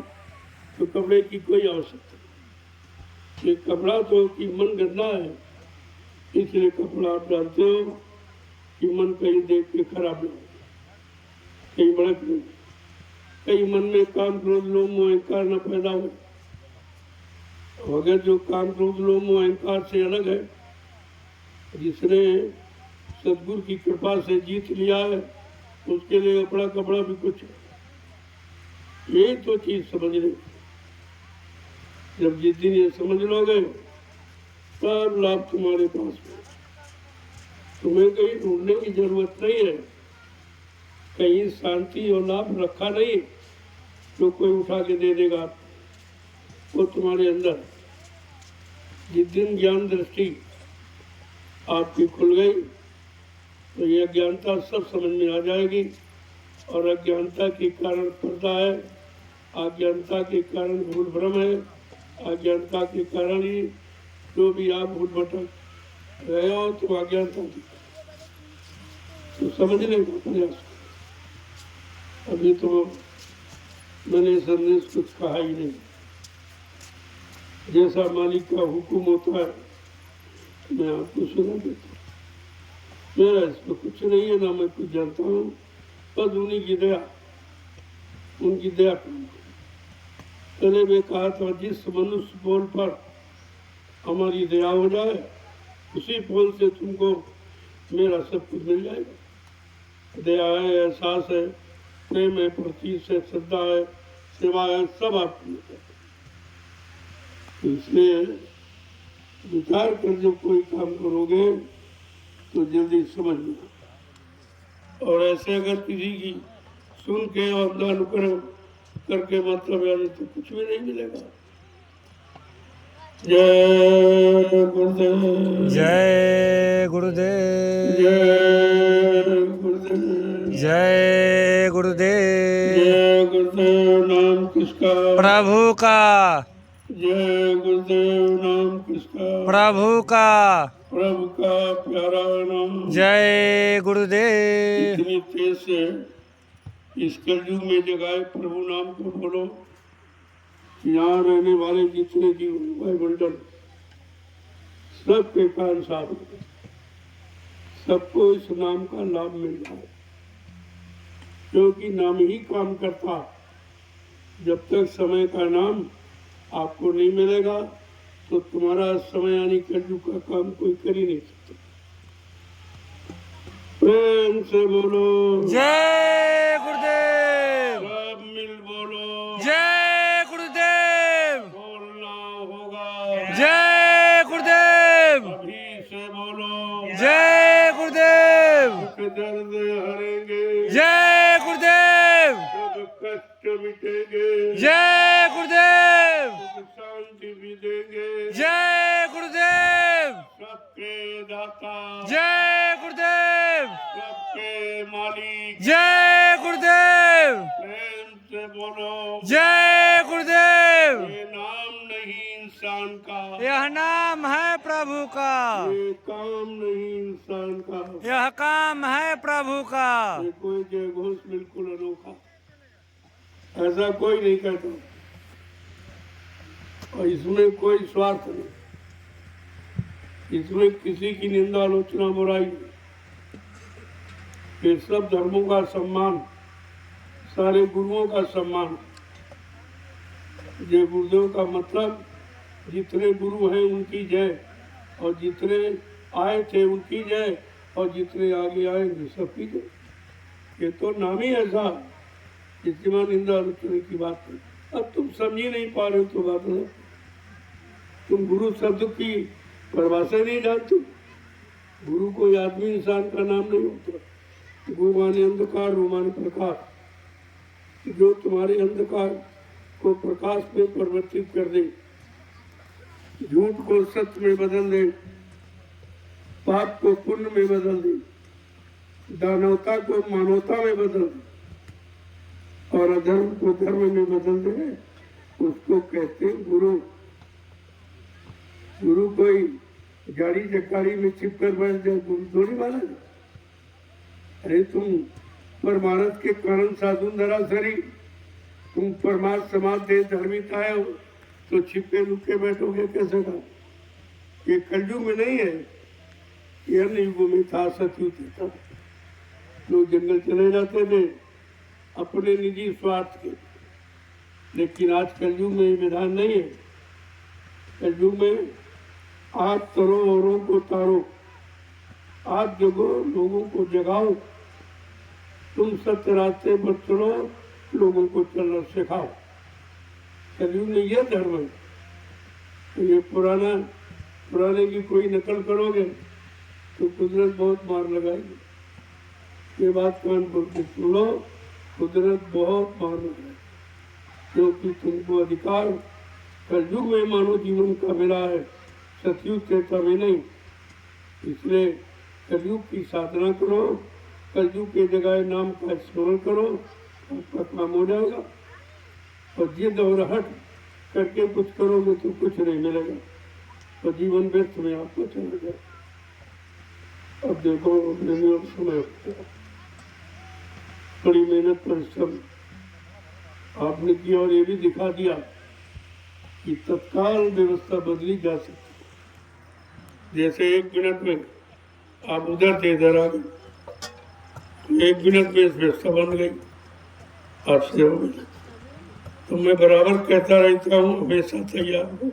तो कपड़े की कोई आवश्यकता नहीं। ये कपड़ा तो कि मन गंदा है, इसलिए कपड़ा आप डालते हो कि मन कहीं देख के खराब ना हो, कहीं भड़क नहीं, कहीं मन में काम क्रोध लोभ मोह अहंकार न पैदा हो। अगर जो काम क्रोध लोभ मोह अहंकार से अलग है, जिसने सदगुरु की कृपा से जीत लिया है, उसके लिए कपड़ा कपड़ा भी कुछ है। यही तो चीज समझ रहे। जब जिस दिन ये समझ लोगे सब लाभ तुम्हारे पास में। तुम्हें कहीं ढूंढने की जरूरत नहीं है, कहीं शांति और लाभ रखा नहीं तो कोई उठा के दे देगा। वो तुम्हारे अंदर जिस दिन ज्ञान दृष्टि आपकी खुल गई तो ये अज्ञानता सब समझ में आ जाएगी। और अज्ञानता के कारण पर्दा है, अज्ञानता के कारण भूल भ्रम है, अज्ञानता के कारण ही जो भी आप भूल भटक रहे हो तो अज्ञानता की तो समझने का प्रयास। अभी तो मैंने संदेश कुछ कहा ही नहीं। जैसा मालिक का हुक्म होता है मैं आपको सुना देता हूँ। मेरा इसमें कुछ नहीं है, ना मैं कुछ जानता हूँ, बस उन्हीं की दया, उनकी दया। पहले मैं कहा था जिस मनुष्य पोल पर हमारी दया हो जाए उसी पोल से तुमको मेरा सब कुछ मिल जाएगा। दया है, एहसास है, प्रेम है, प्रतीत है, श्रद्धा है, सेवा है, सब आपको मिल जाएगा। इसलिए विचार कर जब कोई काम करोगे तो जल्दी समझ लो। और ऐसे अगर किसी की सुन के और अनुकरण करके मतलब यानी तो कुछ भी नहीं मिलेगा। जय गुरुदेव, जय गुरुदेव, जय गुरुदेव, जय गुरुदेव। जय गुरुदेव। नाम किसका? प्रभु का। जय गुरुदेव। नाम किसका? प्रभु का। प्रभु का प्यारा नाम। जय गुरुदेव। इतनी तेज से इस कलयुग में जगाए प्रभु नाम को बोलो। यहाँ रहने वाले जितने जीव वायुमंडल सब के कान साफ हो, सबको इस नाम का लाभ मिल रहा है, क्योंकि नाम ही काम करता। जब तक समय का नाम आपको नहीं मिलेगा तो तुम्हारा समय यानी कलयुग का काम कोई कर ही नहीं सकता। प्रेम से बोलो जय गुरुदेव। सब मिल बोलो जय गुरुदेव। बोलना होगा। जय गुरुदेव। अभी से बोलो जय गुरुदेव। दुख दर्द हरेंगे, जय गुरुदेव। सब कष्ट मिटेंगे, जय गुरुदेव। सुख शांति भी देंगे। जय गुरुदेव। सबके दाता, जय गुरुदेव। सबके मालिक। जय गुरुदेव। प्रेम से बोलो जय गुरुदेव। ये नाम नहीं इंसान का, यह नाम है प्रभु का, ये काम नहीं इंसान का, यह काम है प्रभु का। ये कोई जय घोष बिल्कुल अनोखा, ऐसा कोई नहीं कहता। और इसमें कोई स्वार्थ नहीं, इसमें किसी की निंदा आलोचना बुराई नहीं। ये सब धर्मों का सम्मान, सारे गुरुओं का सम्मान। ये गुरुदेव का मतलब जितने गुरु हैं उनकी जय, और जितने आए थे उनकी जय, और जितने आगे आएंगे सबकी जय। ये तो नाम ही ऐसा जिसकी मां निंदा आलोचना की बात है। अब तुम समझ ही नहीं पा रहे तो बात है, तुम गुरु शब्द की परिभाषा नहीं जानते। गुरु कोई आदमी इंसान का नाम नहीं होता। गुरु माने अंधकार, रू माने प्रकाश। जो तुम्हारे अंधकार को प्रकाश में परिवर्तित कर दे, झूठ को सत्य में बदल दे, पाप को पुण्य में बदल दे, दानवता को मानवता में बदल दे, और अधर्म को धर्म में बदल दे, उसको कहते हैं गुरु। गुरु कोई गाड़ी जकारी में छिप कर बैठ जाए, गुरु थोड़ी माना। अरे तुम परमानंद के कारण साधु नरासरी, तुम परमार्थ समाज दे धर्मित आए हो, तो छिपे लुके बैठोगे कैसे का? ये कलयुग में नहीं है, ये अन्य युगों में था, सतयुग था। लोग जंगल चले जाते थे अपने निजी स्वार्थ के, लेकिन आज कलयुग में ये विधान नहीं है। कलयुग में आज तरो औरों को तारो, आज जगो लोगों को जगाओ, तुम सत्य रास्ते पर चलो, लोगों को चलना सिखाओ। कलयुग में यह धर्म है। तो ये पुराने की कोई नकल करोगे तो कुदरत बहुत मार लगाएगी। ये बात कान खोल के सुन लो, कुदरत बहुत मार लगाएगी, क्योंकि तुमको अधिकार कलयुग में मानव जीवन का मिला है, सतयुग त्रेता में नहीं। इसलिए कलयुग की साधना करो, कलयुग के जगह नाम का स्मरण करो, आपका काम हो जाएगा। और जिद और हट करके कुछ करोगे तो कुछ नहीं मिलेगा, और जीवन व्यर्थ में आपको चला जाए। अब देखो और समय बड़ी मेहनत परिश्रम आपने किया, और ये भी दिखा दिया कि तत्काल व्यवस्था बदली जा सकती है। जैसे 1 मिनट में आप उधर थे इधर आ गए, 1 मिनट में व्यवस्था बन गई, आपसे हो गई। तो मैं बराबर कहता रहता हूँ, हमेशा तैयार हूँ,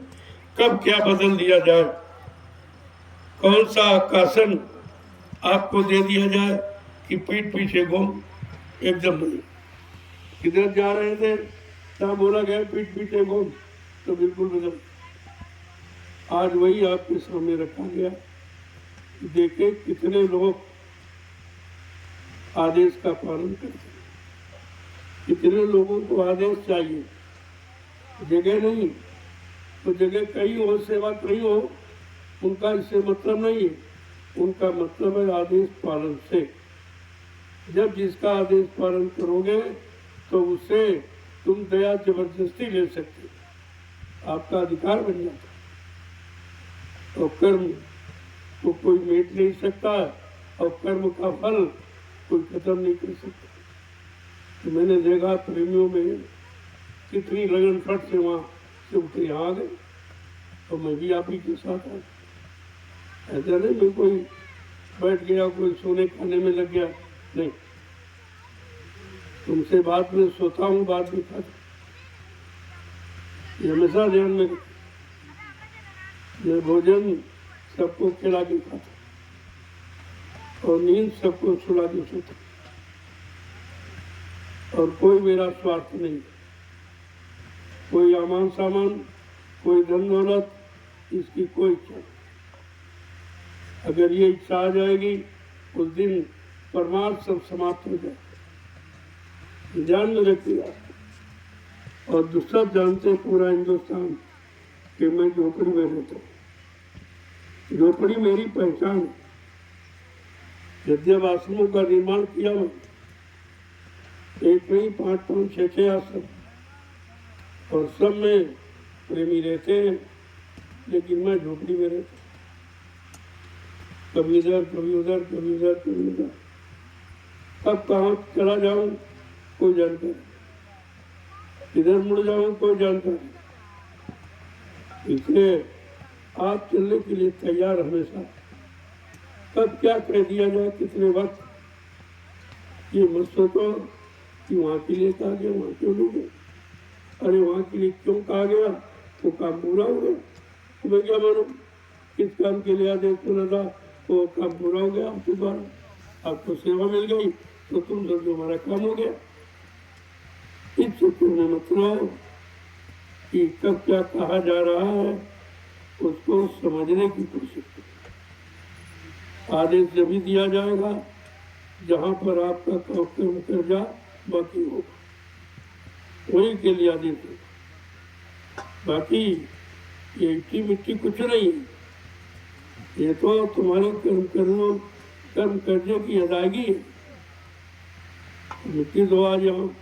कब क्या बदल दिया जाए, कौन सा आसन आपको दे दिया जाए कि पीठ पीछे घूम। एकदम नहीं, किधर जा रहे थे तब बोला गया पीठ पीछे घूम, तो बिल्कुल बदल। आज वही आपके सामने रखा गया। देखे कितने लोग आदेश का पालन करते हैं, कितने लोगों को आदेश चाहिए, जगह नहीं तो जगह कहीं हो, सेवा कहीं हो, उनका इससे मतलब नहीं है। उनका मतलब है आदेश पालन से। जब जिसका आदेश पालन करोगे तो उससे तुम दया जबरदस्ती ले सकते, आपका अधिकार बन जाता। और कर्म को कोई मेट नहीं सकता, और कर्म का फल कोई खत्म नहीं कर सकता। तो मैंने देखा प्रेमियों में कितनी लगन फट से वहाँ से उठे यहाँ आ गए, तो मैं भी आप ही के साथ आ। ऐसा नहीं मैं कोई बैठ गया, कोई सोने खाने में लग गया, नहीं। तुमसे बाद में सोता हूँ, बाद में खाता। ये हमेशा ध्यान में, मैं भोजन सबको खिला के खाता, और नींद सबको सुला के सोता, और कोई मेरा स्वार्थ नहीं, कोई आमान सामान, कोई धन दौलत, इसकी कोई इच्छा नहीं। अगर ये इच्छा आ जाएगी उस दिन परमार्थ सब समाप्त हो जाए। ध्यान में रखिएगा। और दूसरा जानते हैं पूरा हिंदुस्तान कि मैं झोपड़ी में रहता हूँ। झोपड़ी मेरी पहचान है। यद्यप आश्रमों का निर्माण किया मैं, एक नहीं 5-5, 6-6 आश्रम, और सब में प्रेमी रहते हैं, लेकिन मैं झोपड़ी में रहता हूँ। कभी इधर, कभी उधर, कभी उधर, कभी उधर। अब कहाँ चला जाऊं कोई जानकारी, इधर मुड़ जाऊं कोई जानकारी। इसलिए आप चलने के लिए तैयार हमेशा। कब क्या कह दिया जाए, कितने वक्त, ये मत सोचो कि वहाँ के लिए कहा गया, वहाँ क्यों नहीं गया। अरे वहाँ के लिए क्यों कहा गया, तो काम पूरा हो गया। तो मैं क्या मानूं, किस काम के लिए आदेश सुना था, वो काम पूरा हो गया आपके द्वारा, आपको सेवा मिल गई, तो तुम समझो हमारा काम हो गया। इस चक्कर में मत रहो कि कब क्या कहा जा रहा है, उसको समझने की कोशिश करो। आदेश जब भी दिया जाएगा जहाँ पर आपका कर्म कर जा बाकी होगा, वही के लिए आदेश होगा। बाकी ये इट्टी मिट्टी कुछ नहीं है, ये तो तुम्हारे कर्म करने की अदायगी है। मिट्टी तो आज यहाँ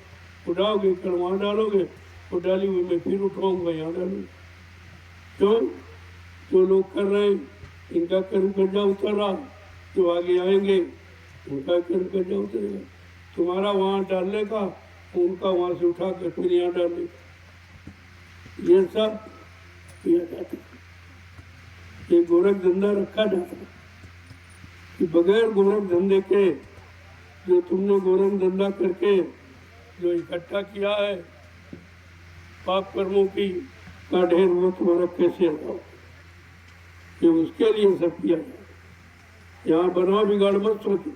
उठाओगे, कड़वा डालोगे, वो डाली हुई मैं फिर उठाऊंगा, यहाँ डालूंगा। क्यों? जो लोग कर रहे हैं इनका कर्म कर्जा उतर रहा, जो आगे आएंगे उनका कर्म कर्जा उतरेगा। तुम्हारा वहाँ डालने का, उनका वहाँ से उठा कर फिर यहाँ डालने का, ये सब किया जाता है। ये गोरख धंधा रखा जाता है कि बगैर गोरख धंधे के, जो तुमने गोरख धंधा करके जो इकट्ठा किया है पाप कर्मों की का ढेर, वो तुम्हारा कैसे हटाओ, ये उसके लिए सब किया जाए। यहाँ बनाओ बिगाड़ मत सोचो,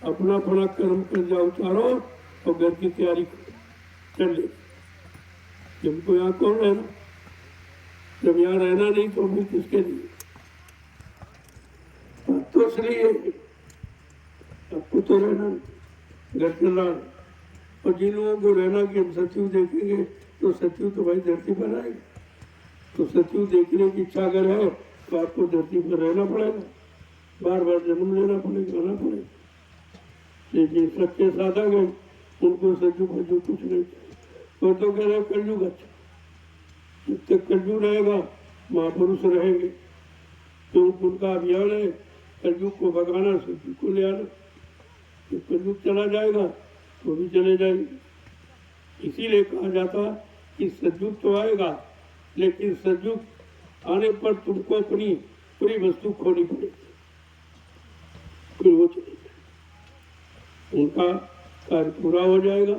अपना अपना कर्म कर जाओ, उतारो और घर की तैयारी कर ले। तुमको यहाँ कौन रहना, जब यहाँ रहना नहीं तो भी किसके लिए। तो इसलिए आपको तो रहना घर चला, और जिन लोगों को रहना कि हम सचिव देखेंगे, तो सचिव तो भाई धरती पर आएगा। तो सचिव देखने की इच्छा अगर है तो आपको धरती पर रहना पड़ेगा, बार बार जन्म लेना पड़ेगा, आना पड़ेगा। लेकिन सच्चे साधा गए, उनको सचिव फजू कुछ नहीं चाहिए। वो तो कह रहे कलयुग अच्छा, जब तक कलयुग रहेगा महापुरुष रहेंगे, तो उनका अभियान है कलयुग को भगाना, सचिव को ले आना। जब कलयुग चला जाएगा तो भी चले जाएंगे। इसीलिए कहा जाता कि सतयुग तो आएगा, लेकिन सतयुग आने पर तुमको अपनी पूरी वस्तु खोनी पड़ेगी, फिर वो चले जाए, उनका कार्य पूरा हो जाएगा,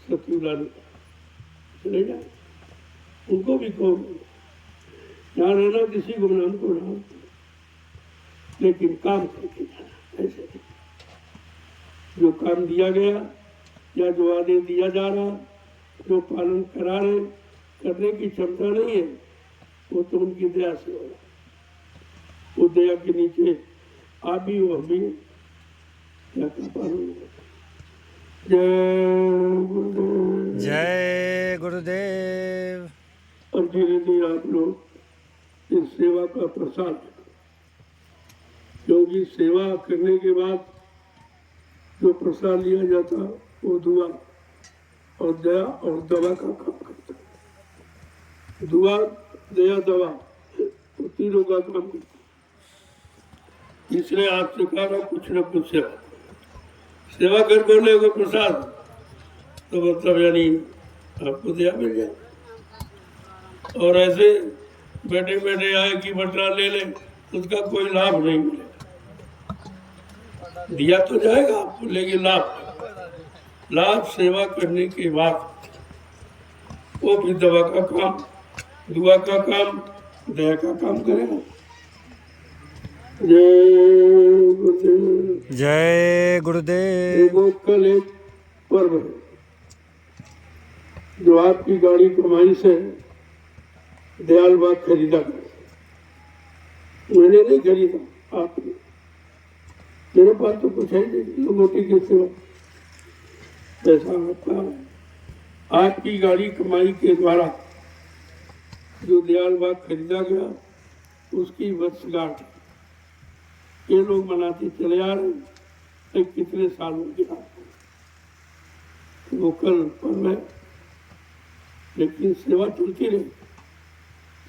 सतयुग लाने का चले जाए। उनको भी कहो यहाँ रहना किसी को नाम को नाम, लेकिन काम करके जाना। ऐसे जो काम दिया गया या जो आदेश दिया जा रहा, जो पालन करा रहे, करने की क्षमता नहीं है, वो तो उनकी दया से हो रहा। वो दया के नीचे आप भी हो, हम भी क्या का पालन। जय गुरुदेव, जय गुरुदेव। और धीरे धीरे आप लोग इस सेवा का प्रसाद, क्योंकि सेवा करने के बाद जो प्रसाद लिया जाता वो दुआ और दया और दवा का काम करता है। दुआ, दया, दवा, तो तीनों का काम करता है। इसलिए आपसे कहा रहा कुछ न कुछ सेवा कर बोले को प्रसाद, तो मतलब यानी आपको दया मिल जाए। और ऐसे बैठे बैठे आए कि बटरा ले ले, उसका कोई लाभ नहीं मिलेगा। दिया तो जाएगा आपको, लेकिन लाभ सेवा करने के बाद वो भी दवा का काम, दुआ का काम, दया का काम करेगा। जय गुरुदेव, जय गुरुदेव। कल एक पर्व है जो आपकी गाड़ी कमाई से दयाल बाग खरीदा गया। मैंने नहीं खरीदा, आपने। मेरे पास तो कुछ है नहीं, मोटी की सेवा पैसा आपका है। आपकी गाड़ी कमाई के द्वारा जो दयाल बाग खरीदा गया, उसकी वर्षगांठ ये लोग मनाते चले आ रहे हैं। कितने सालों के बाद वो कल पर्व है, लेकिन सेवा चलती रही।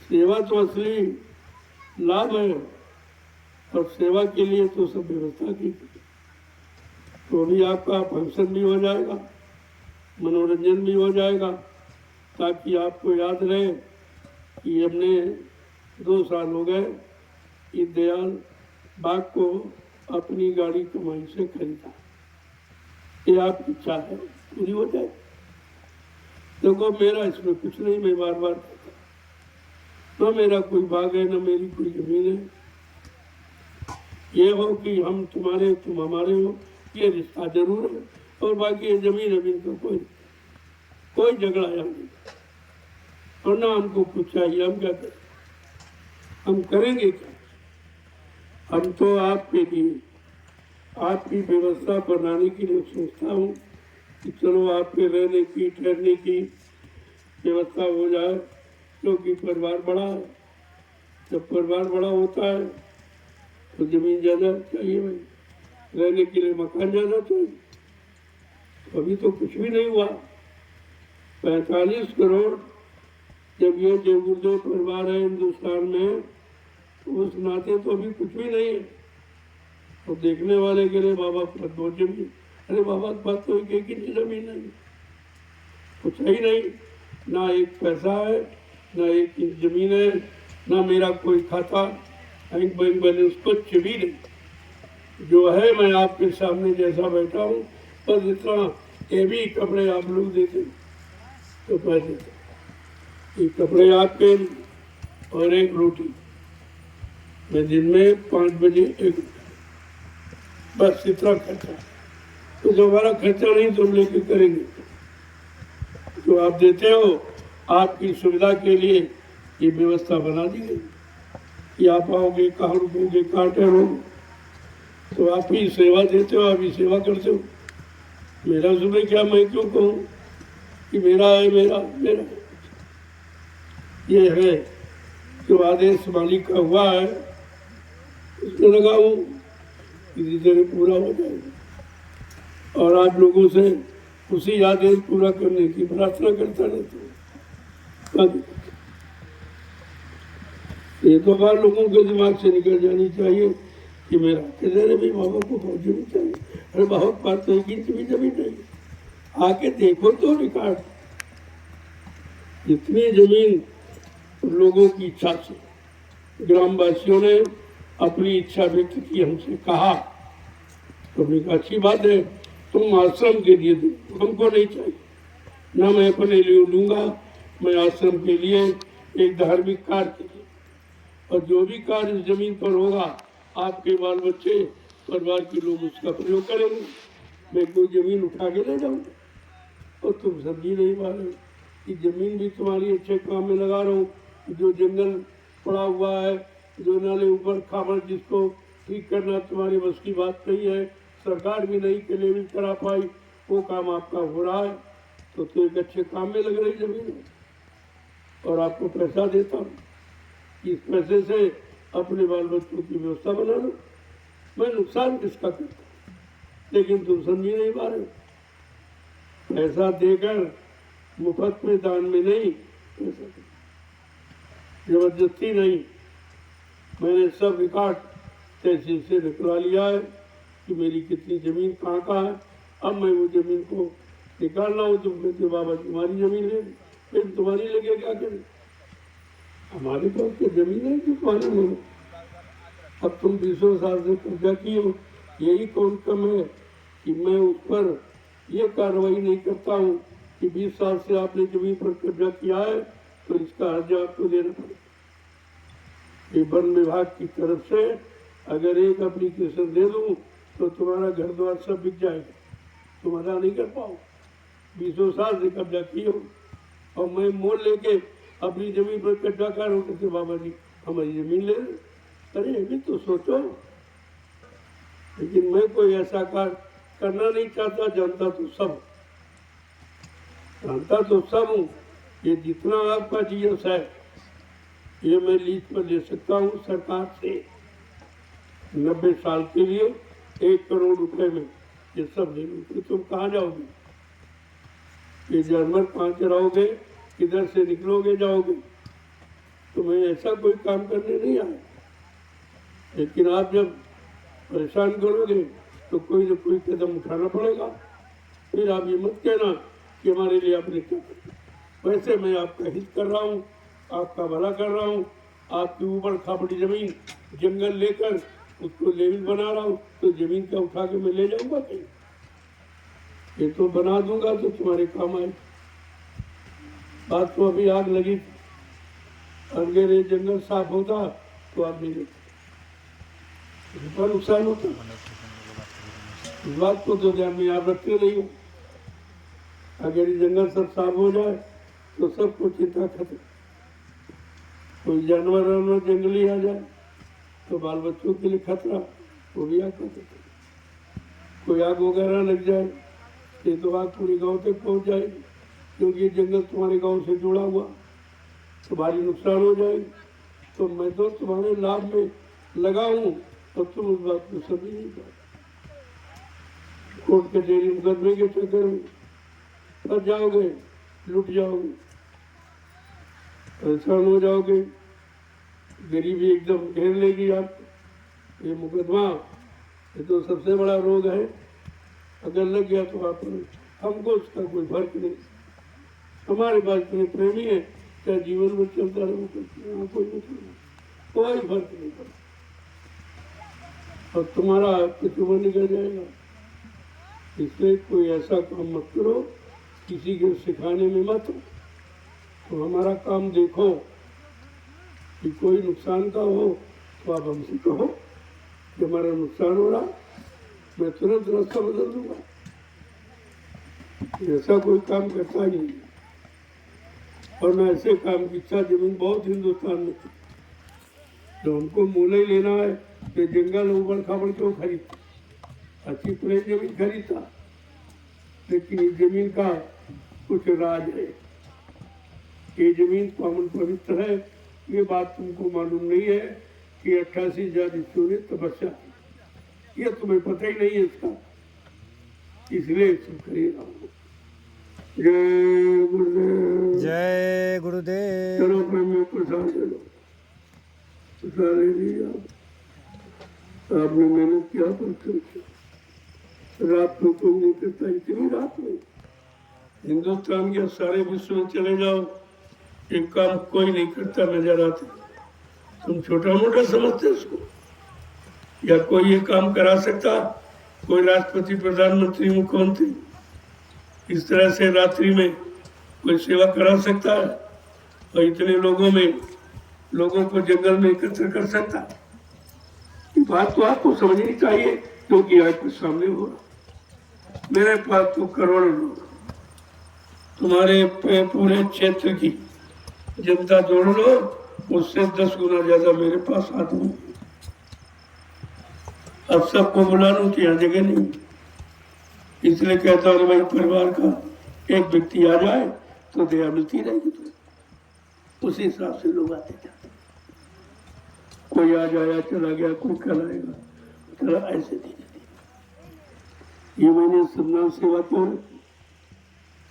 सेवा तो असली लाभ है, और सेवा के लिए तो सब व्यवस्था की, तो भी आपका फंक्शन भी हो जाएगा, मनोरंजन भी हो जाएगा, ताकि आपको याद रहे कि हमने 2 साल हो गए कि दयाल बाग को अपनी गाड़ी कमाई से खरीदा। ये आपकी इच्छा है, पूरी हो जाए। देखो मेरा इसमें कुछ नहीं, मैं बार बार कहता हूं। न मेरा कोई बाग है, न मेरी कोई जमीन है। ये हो कि हम तुम्हारे, तुम हमारे हो, ये रिश्ता जरूर है। और बाकी ये जमीन अमीन का कोई झगड़ा यहाँ नहीं। और ना हमको कुछ चाहिए, हम क्या करें, हम करेंगे क्या? हम तो आपके लिए, आपकी व्यवस्था बनाने के लिए सोचता हूँ कि चलो आपके रहने की, ठहरने की व्यवस्था हो जाए, क्योंकि परिवार बड़ा है। जब परिवार बड़ा होता है तो जमीन ज़्यादा चाहिए भाई, रहने के लिए मकान ज़्यादा चाहिए। अभी तो कुछ भी नहीं हुआ। 45 करोड़ जब ये गुरुदेव परिवार है हिंदुस्तान में, तो उस नाते तो अभी कुछ भी नहीं है। तो देखने वाले के लिए बाबा बहुत जमीन, अरे बाबा बात तो एक इंच जमीन नहीं, कुछ ही नहीं, ना एक पैसा है, ना एक इंच जमीन है, ना मेरा कोई खाता बैंक बैलेंस कुछ भी नहीं। जो है मैं आपके सामने जैसा बैठा हूँ, बस इतना ये भी कपड़े आप लोग देते तो पैसे देते, ये कपड़े आपके और एक रोटी, मैं दिन में 5 बजे एक, बस इतना खर्चा। तो जो हमारा खर्चा नहीं तो हम लेके करेंगे। जो आप देते हो आपकी सुविधा के लिए ये व्यवस्था बना दी गई कि आप आओगे, कहाँ रुकोगे, कहाँ ठहरोगे, तो आप ही सेवा देते हो, आप ही सेवा करते हो। मेरा सुबह क्या, मैं क्यों कहूँ कि मेरा है, मेरा मेरा ये है जो आदेश मालिक का हुआ है, उसमें लगा हूँ किसी तरह पूरा हो जाएगा। और आप लोगों से उसी आदेश पूरा करने की प्रार्थना करता रहता हूँ। ये तो बार लोगों के दिमाग से निकल जानी चाहिए कि मेरा किधर भी बाबा को बहुत जमीन चाहिए। अरे बहुत बात तो एक इंच भी जमीन नहीं, आके देखो तो रिकॉर्ड, इतनी जमीन लोगों की इच्छा से ग्रामवासियों ने अपनी इच्छा व्यक्त की, हमसे कहा, तो हमने कहा अच्छी बात है, तुम आश्रम के लिए दो, हमको नहीं चाहिए, ना मैं अपने लिए लूंगा, मैं आश्रम के लिए एक धार्मिक कार्य के लिए, और जो भी कार्य इस जमीन पर होगा आपके बाल बच्चे परिवार के लोग उसका प्रयोग करेंगे। मैं कोई जमीन उठा के ले जाऊंगा, और तुम समझी नहीं पा रहे कि जमीन भी तुम्हारी अच्छे काम में लगा रहा हूँ। जो जंगल पड़ा हुआ है, जो नाले ऊपर खाबर, जिसको ठीक करना तुम्हारी बस की बात नहीं है, सरकार भी नहीं के लेवल करा पाई, वो काम आपका हो रहा है। तो एक अच्छे काम में लग रही जमीन है, और आपको पैसा देता हूँ, इस पैसे से अपने बाल बच्चों की व्यवस्था बना लो। मैं नुकसान किसका करता हूँ, लेकिन तुम समझी नहीं पा रहे। पैसा देकर मुफ्त में, दान में नहीं, पैसा जबरदस्ती नहीं। मैंने सब रिकॉर्ड तहसील से निकलवा लिया है कि मेरी कितनी जमीन कहाँ कहाँ है। अब मैं वो जमीन को निकाल रहा हूँ। तुम कहते बाबा तुम्हारी जमीन ले, फिर तुम्हारी लेके क्या करें, हमारे पास तो जमीन है कि तुम्हारी नहीं। अब तुम 20 साल से कब्जा किए हो, यही कौन कम है कि मैं उस पर ये कार्रवाई नहीं करता हूँ कि 20 साल से आपने जमीन पर कब्जा किया है तो इसका हर्जा आपको देना पड़ेगा। ये वन विभाग की तरफ से अगर एक एप्लीकेशन दे दूँ तो तुम्हारा घर द्वार सब बिक जाएगा, तुम अदा नहीं कर पाओ। 20 साल से कब्जा किए हो, और मैं मोल लेके अपनी जमीन पर कब्जा कर रहा हूँ। बाबा जी हमारी जमीन ले रहे, अरे ये भी तो सोचो। लेकिन मैं कोई ऐसा कार्य करना नहीं चाहता, जानता तो सब हूँ। ये जितना आपका जीएस है ये मैं लीज पर ले सकता हूँ सरकार से 90 साल के लिए 1 करोड़ रुपए में, ये सब ले लूँ। तो तुम कहाँ जाओगे, ये जानवर कहाँ चराओगे, किधर से निकलोगे जाओगे। तो मैं ऐसा कोई काम करने नहीं आया, लेकिन आप जब परेशान करोगे तो कोई ना कोई कदम उठाना पड़ेगा। फिर आप ये मत कहना कि हमारे लिए आपने क्या किया। वैसे मैं आपका हित कर रहा हूँ, आपका भला कर रहा हूँ। आपकी ऊपर खापड़ी जमीन जंगल लेकर उसको लेवल बना रहा हूँ, तो जमीन का उठा के मैं ले जाऊंगा कहीं। ये तो बना दूंगा तो तुम्हारे काम आए। बात तो अभी आग लगी थी, अगर ये जंगल साफ होता तो आग नहीं लगती, इतना नुकसान होता। इस बात को तो ध्यान में आप रखते नहीं हो। अगर ये जंगल सब साफ हो जाए तो सबको चिंता खत्म। कोई जानवर जंगली आ जाए तो बाल बच्चों के लिए खतरा, वो भी आग खतरा। कोई आग वगैरह लग जाए ये तो आग पूरे गांव तक पहुंच जाएगी, क्योंकि ये जंगल तुम्हारे गांव से जुड़ा हुआ, तुम्हारी नुकसान हो जाएगी। तो मैं तो तुम्हारे लाभ में लगा हूँ और तुम उस बात को समझ नहीं पाते। कोर्ट कचहरी मुकदमे के चक्कर में फंस जाओगे, लुट जाओगे, परेशान हो जाओगे, गरीबी एकदम घेर लेगी आप। ये मुकदमा ये तो सबसे बड़ा रोग है, अगर लग गया तो आप हमको उसका कोई फर्क नहीं। हमारे पास इतने प्रेमी है, क्या जीवन में चलता रहे कोई फर्क नहीं पड़ता। और तुम्हारा कुछ निकल जाएगा। इसलिए कोई ऐसा काम मत करो, किसी के सिखाने में मत हो। तो हमारा काम देखो कि कोई नुकसान का हो तो आप हमसे कहो कि हमारा नुकसान हो रहा, मैं तुरंत रास्ता बदल दूंगा। ऐसा कोई काम करता ही नहीं। और मैं ऐसे काम की इच्छा जमीन बहुत हिंदुस्तान में थी, तो हमको मोल ही लेना है कि जंगल उबड़ खाबड़ क्यों खरीदता, अच्छी प्लेन जमीन खरीदता। लेकिन इस जमीन का कुछ राज है, ये जमीन पावन पवित्र है। ये बात तुमको मालूम नहीं है कि 88,000 ऋषियों ने तपस्या की, ये तुम्हें पता ही नहीं है इसका, इसलिए सब करेगा। जय गुरुदेव, जय गुरुदेव। चलो अपने में प्रसाद ले लो, प्रसाद ले लिया। आपने मेहनत किया, परिश्रम किया, रात को कोई नहीं करता। इतनी रात में हिंदुस्तान के सारे विश्व में चले जाओ, एक काम कोई नहीं करता नजर आता। तुम छोटा मोटा समझते इसको, या कोई ये काम करा सकता? कोई राष्ट्रपति, प्रधानमंत्री, मुख्यमंत्री इस तरह से रात्रि में कोई सेवा करा सकता है? और इतने लोगों में लोगों को जंगल में एकत्र कर सकता? ये बात तो आपको समझनी चाहिए, क्योंकि आज के सामने हो रहा। मेरे पास तो करोड़ों लोग, तुम्हारे पूरे क्षेत्र की जनता जोड़ लो, उससे 10 गुना ज्यादा मेरे पास आदमी। अब सबको बुला लूं तो यहाँ जगह नहीं, इसलिए कहता हूँ भाई परिवार का एक व्यक्ति आ जाए तो दया मिलती रहेगी। तो उसी हिसाब से लोग आते जाते, कोई आ जाया चला गया, कोई कल आएगा, चला ऐसे धीरे धीरे। ये मैंने सन्मान सेवा को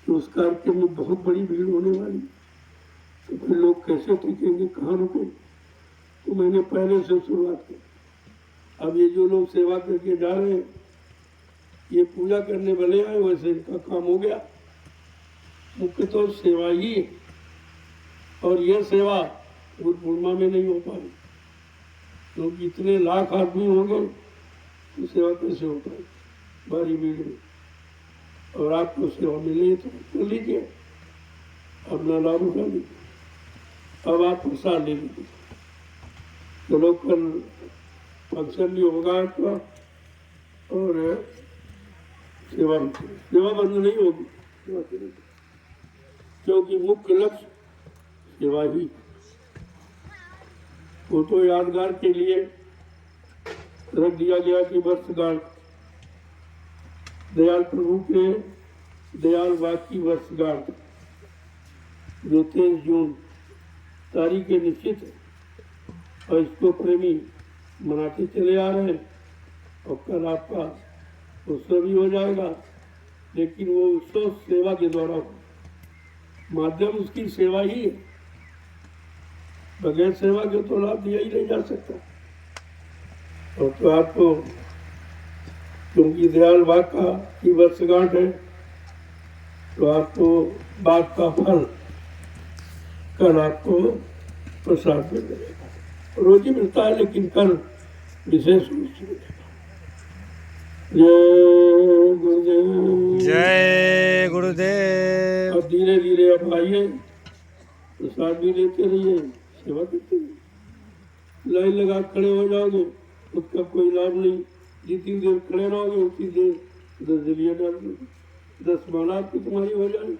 तो उस कार्यक्रम में बहुत बड़ी भीड़ होने वाली, तो फिर लोग कैसे टिकेंगे, कहाँ रुके? तो मैंने पहले से शुरुआत की। अब ये जो लोग सेवा करके जा रहे हैं, ये पूजा करने वाले हैं, वैसे इनका काम हो गया। मुख्य तो सेवा ही है, और यह सेवा गुरु पूर्णिमा में नहीं हो पाई, क्योंकि इतने लाख आदमी होंगे तो सेवा कैसे हो पाए भारी भीड़ में। और आपको सेवा मिले तो कर लीजिए, अपना लाभ उठा लीजिए। अब आप प्रसाद ले लीजिए। चलो कल फंक्शन भी होगा आपका, और सेवा बंद नहीं होगी, क्योंकि मुख्य लक्ष्य सेवा ही। वो तो यादगार के लिए रख दिया गया कि वर्षगांठ, दयाल प्रभु के दयाल वाक की वर्षगांठ जो 23 जून तारीख निश्चित है, और इसको प्रेमी मनाते चले आ रहे हैं। और कल आपका उत्सव भी हो जाएगा, लेकिन वो उत्सव सेवा के द्वारा हो, माध्यम उसकी सेवा ही है। बगैर सेवा के तो लाभ दिया ही नहीं जा सकता। और तो आपको, क्योंकि दयाल बाग का की वर्षगांठ है, तो आपको बाग का फल कल आपको प्रसाद में मिलेगा। रोज ही मिलता है, लेकिन कल विशेष रूप से मिलेगा। जय गुरुदेव। जय गुरुदेव। अब धीरे धीरे आप आइए, प्रसाद भी लेते रहिए, सेवा करते रहिए। लाइन लगा खड़े हो जाओगे उसका कोई लाभ नहीं। जितनी देर खड़े रहोगे उतनी देर 10 जलिया डाल दो, 10 माला आपकी तुम्हारी हो जाए।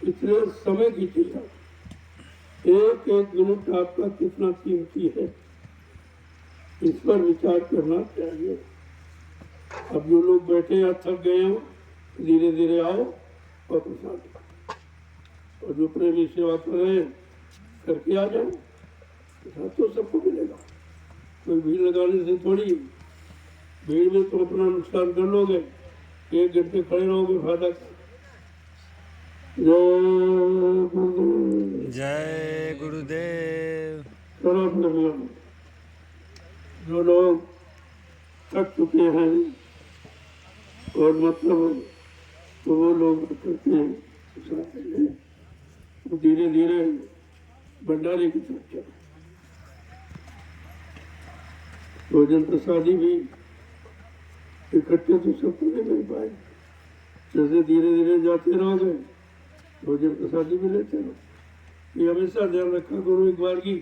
इतने समय की चीज, एक एक मिनट आपका कितना कीमती है, इस पर विचार करना चाहिए। अब जो लोग बैठे या थक गए हो, धीरे धीरे आओ और प्रसाद, और जो प्रेमी सेवा कर रहे हैं करके आ जाओ। प्रसाद तो सबको मिलेगा, कोई भीड़ लगाने से थोड़ी। भीड़ में तो अपना नुकसान कर लोगे, 1 घंटे खड़े रहोगे, फायदा क्या। जय गुरुदेव। जय गुरुदेव। चलो अपने मिलो। जो लोग थक चुके हैं और मतलब तो वो लोग करते हैं, तो धीरे धीरे भंडारे की तरफ चले। भोजन प्रसादी भी इकट्ठे तो सबको नहीं मिल पाए, जैसे धीरे धीरे जाते रहोगे भोजन प्रसादी भी लेते रहो। ये हमेशा ध्यान रखा करो, एक बार की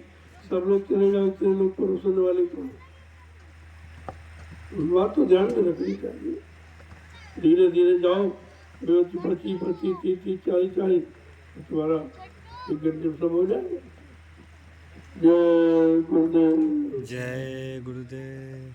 सब लोग चले जाओ, इतने लोग परोसने वाले को बात तो ध्यान में रखनी चाहिए। धीरे धीरे जाओ, 25, 25, 30, 40, 40 तुम्हारा 1 घंटे सब हो जाएगा। जय गुरुदेव। जय गुरुदेव।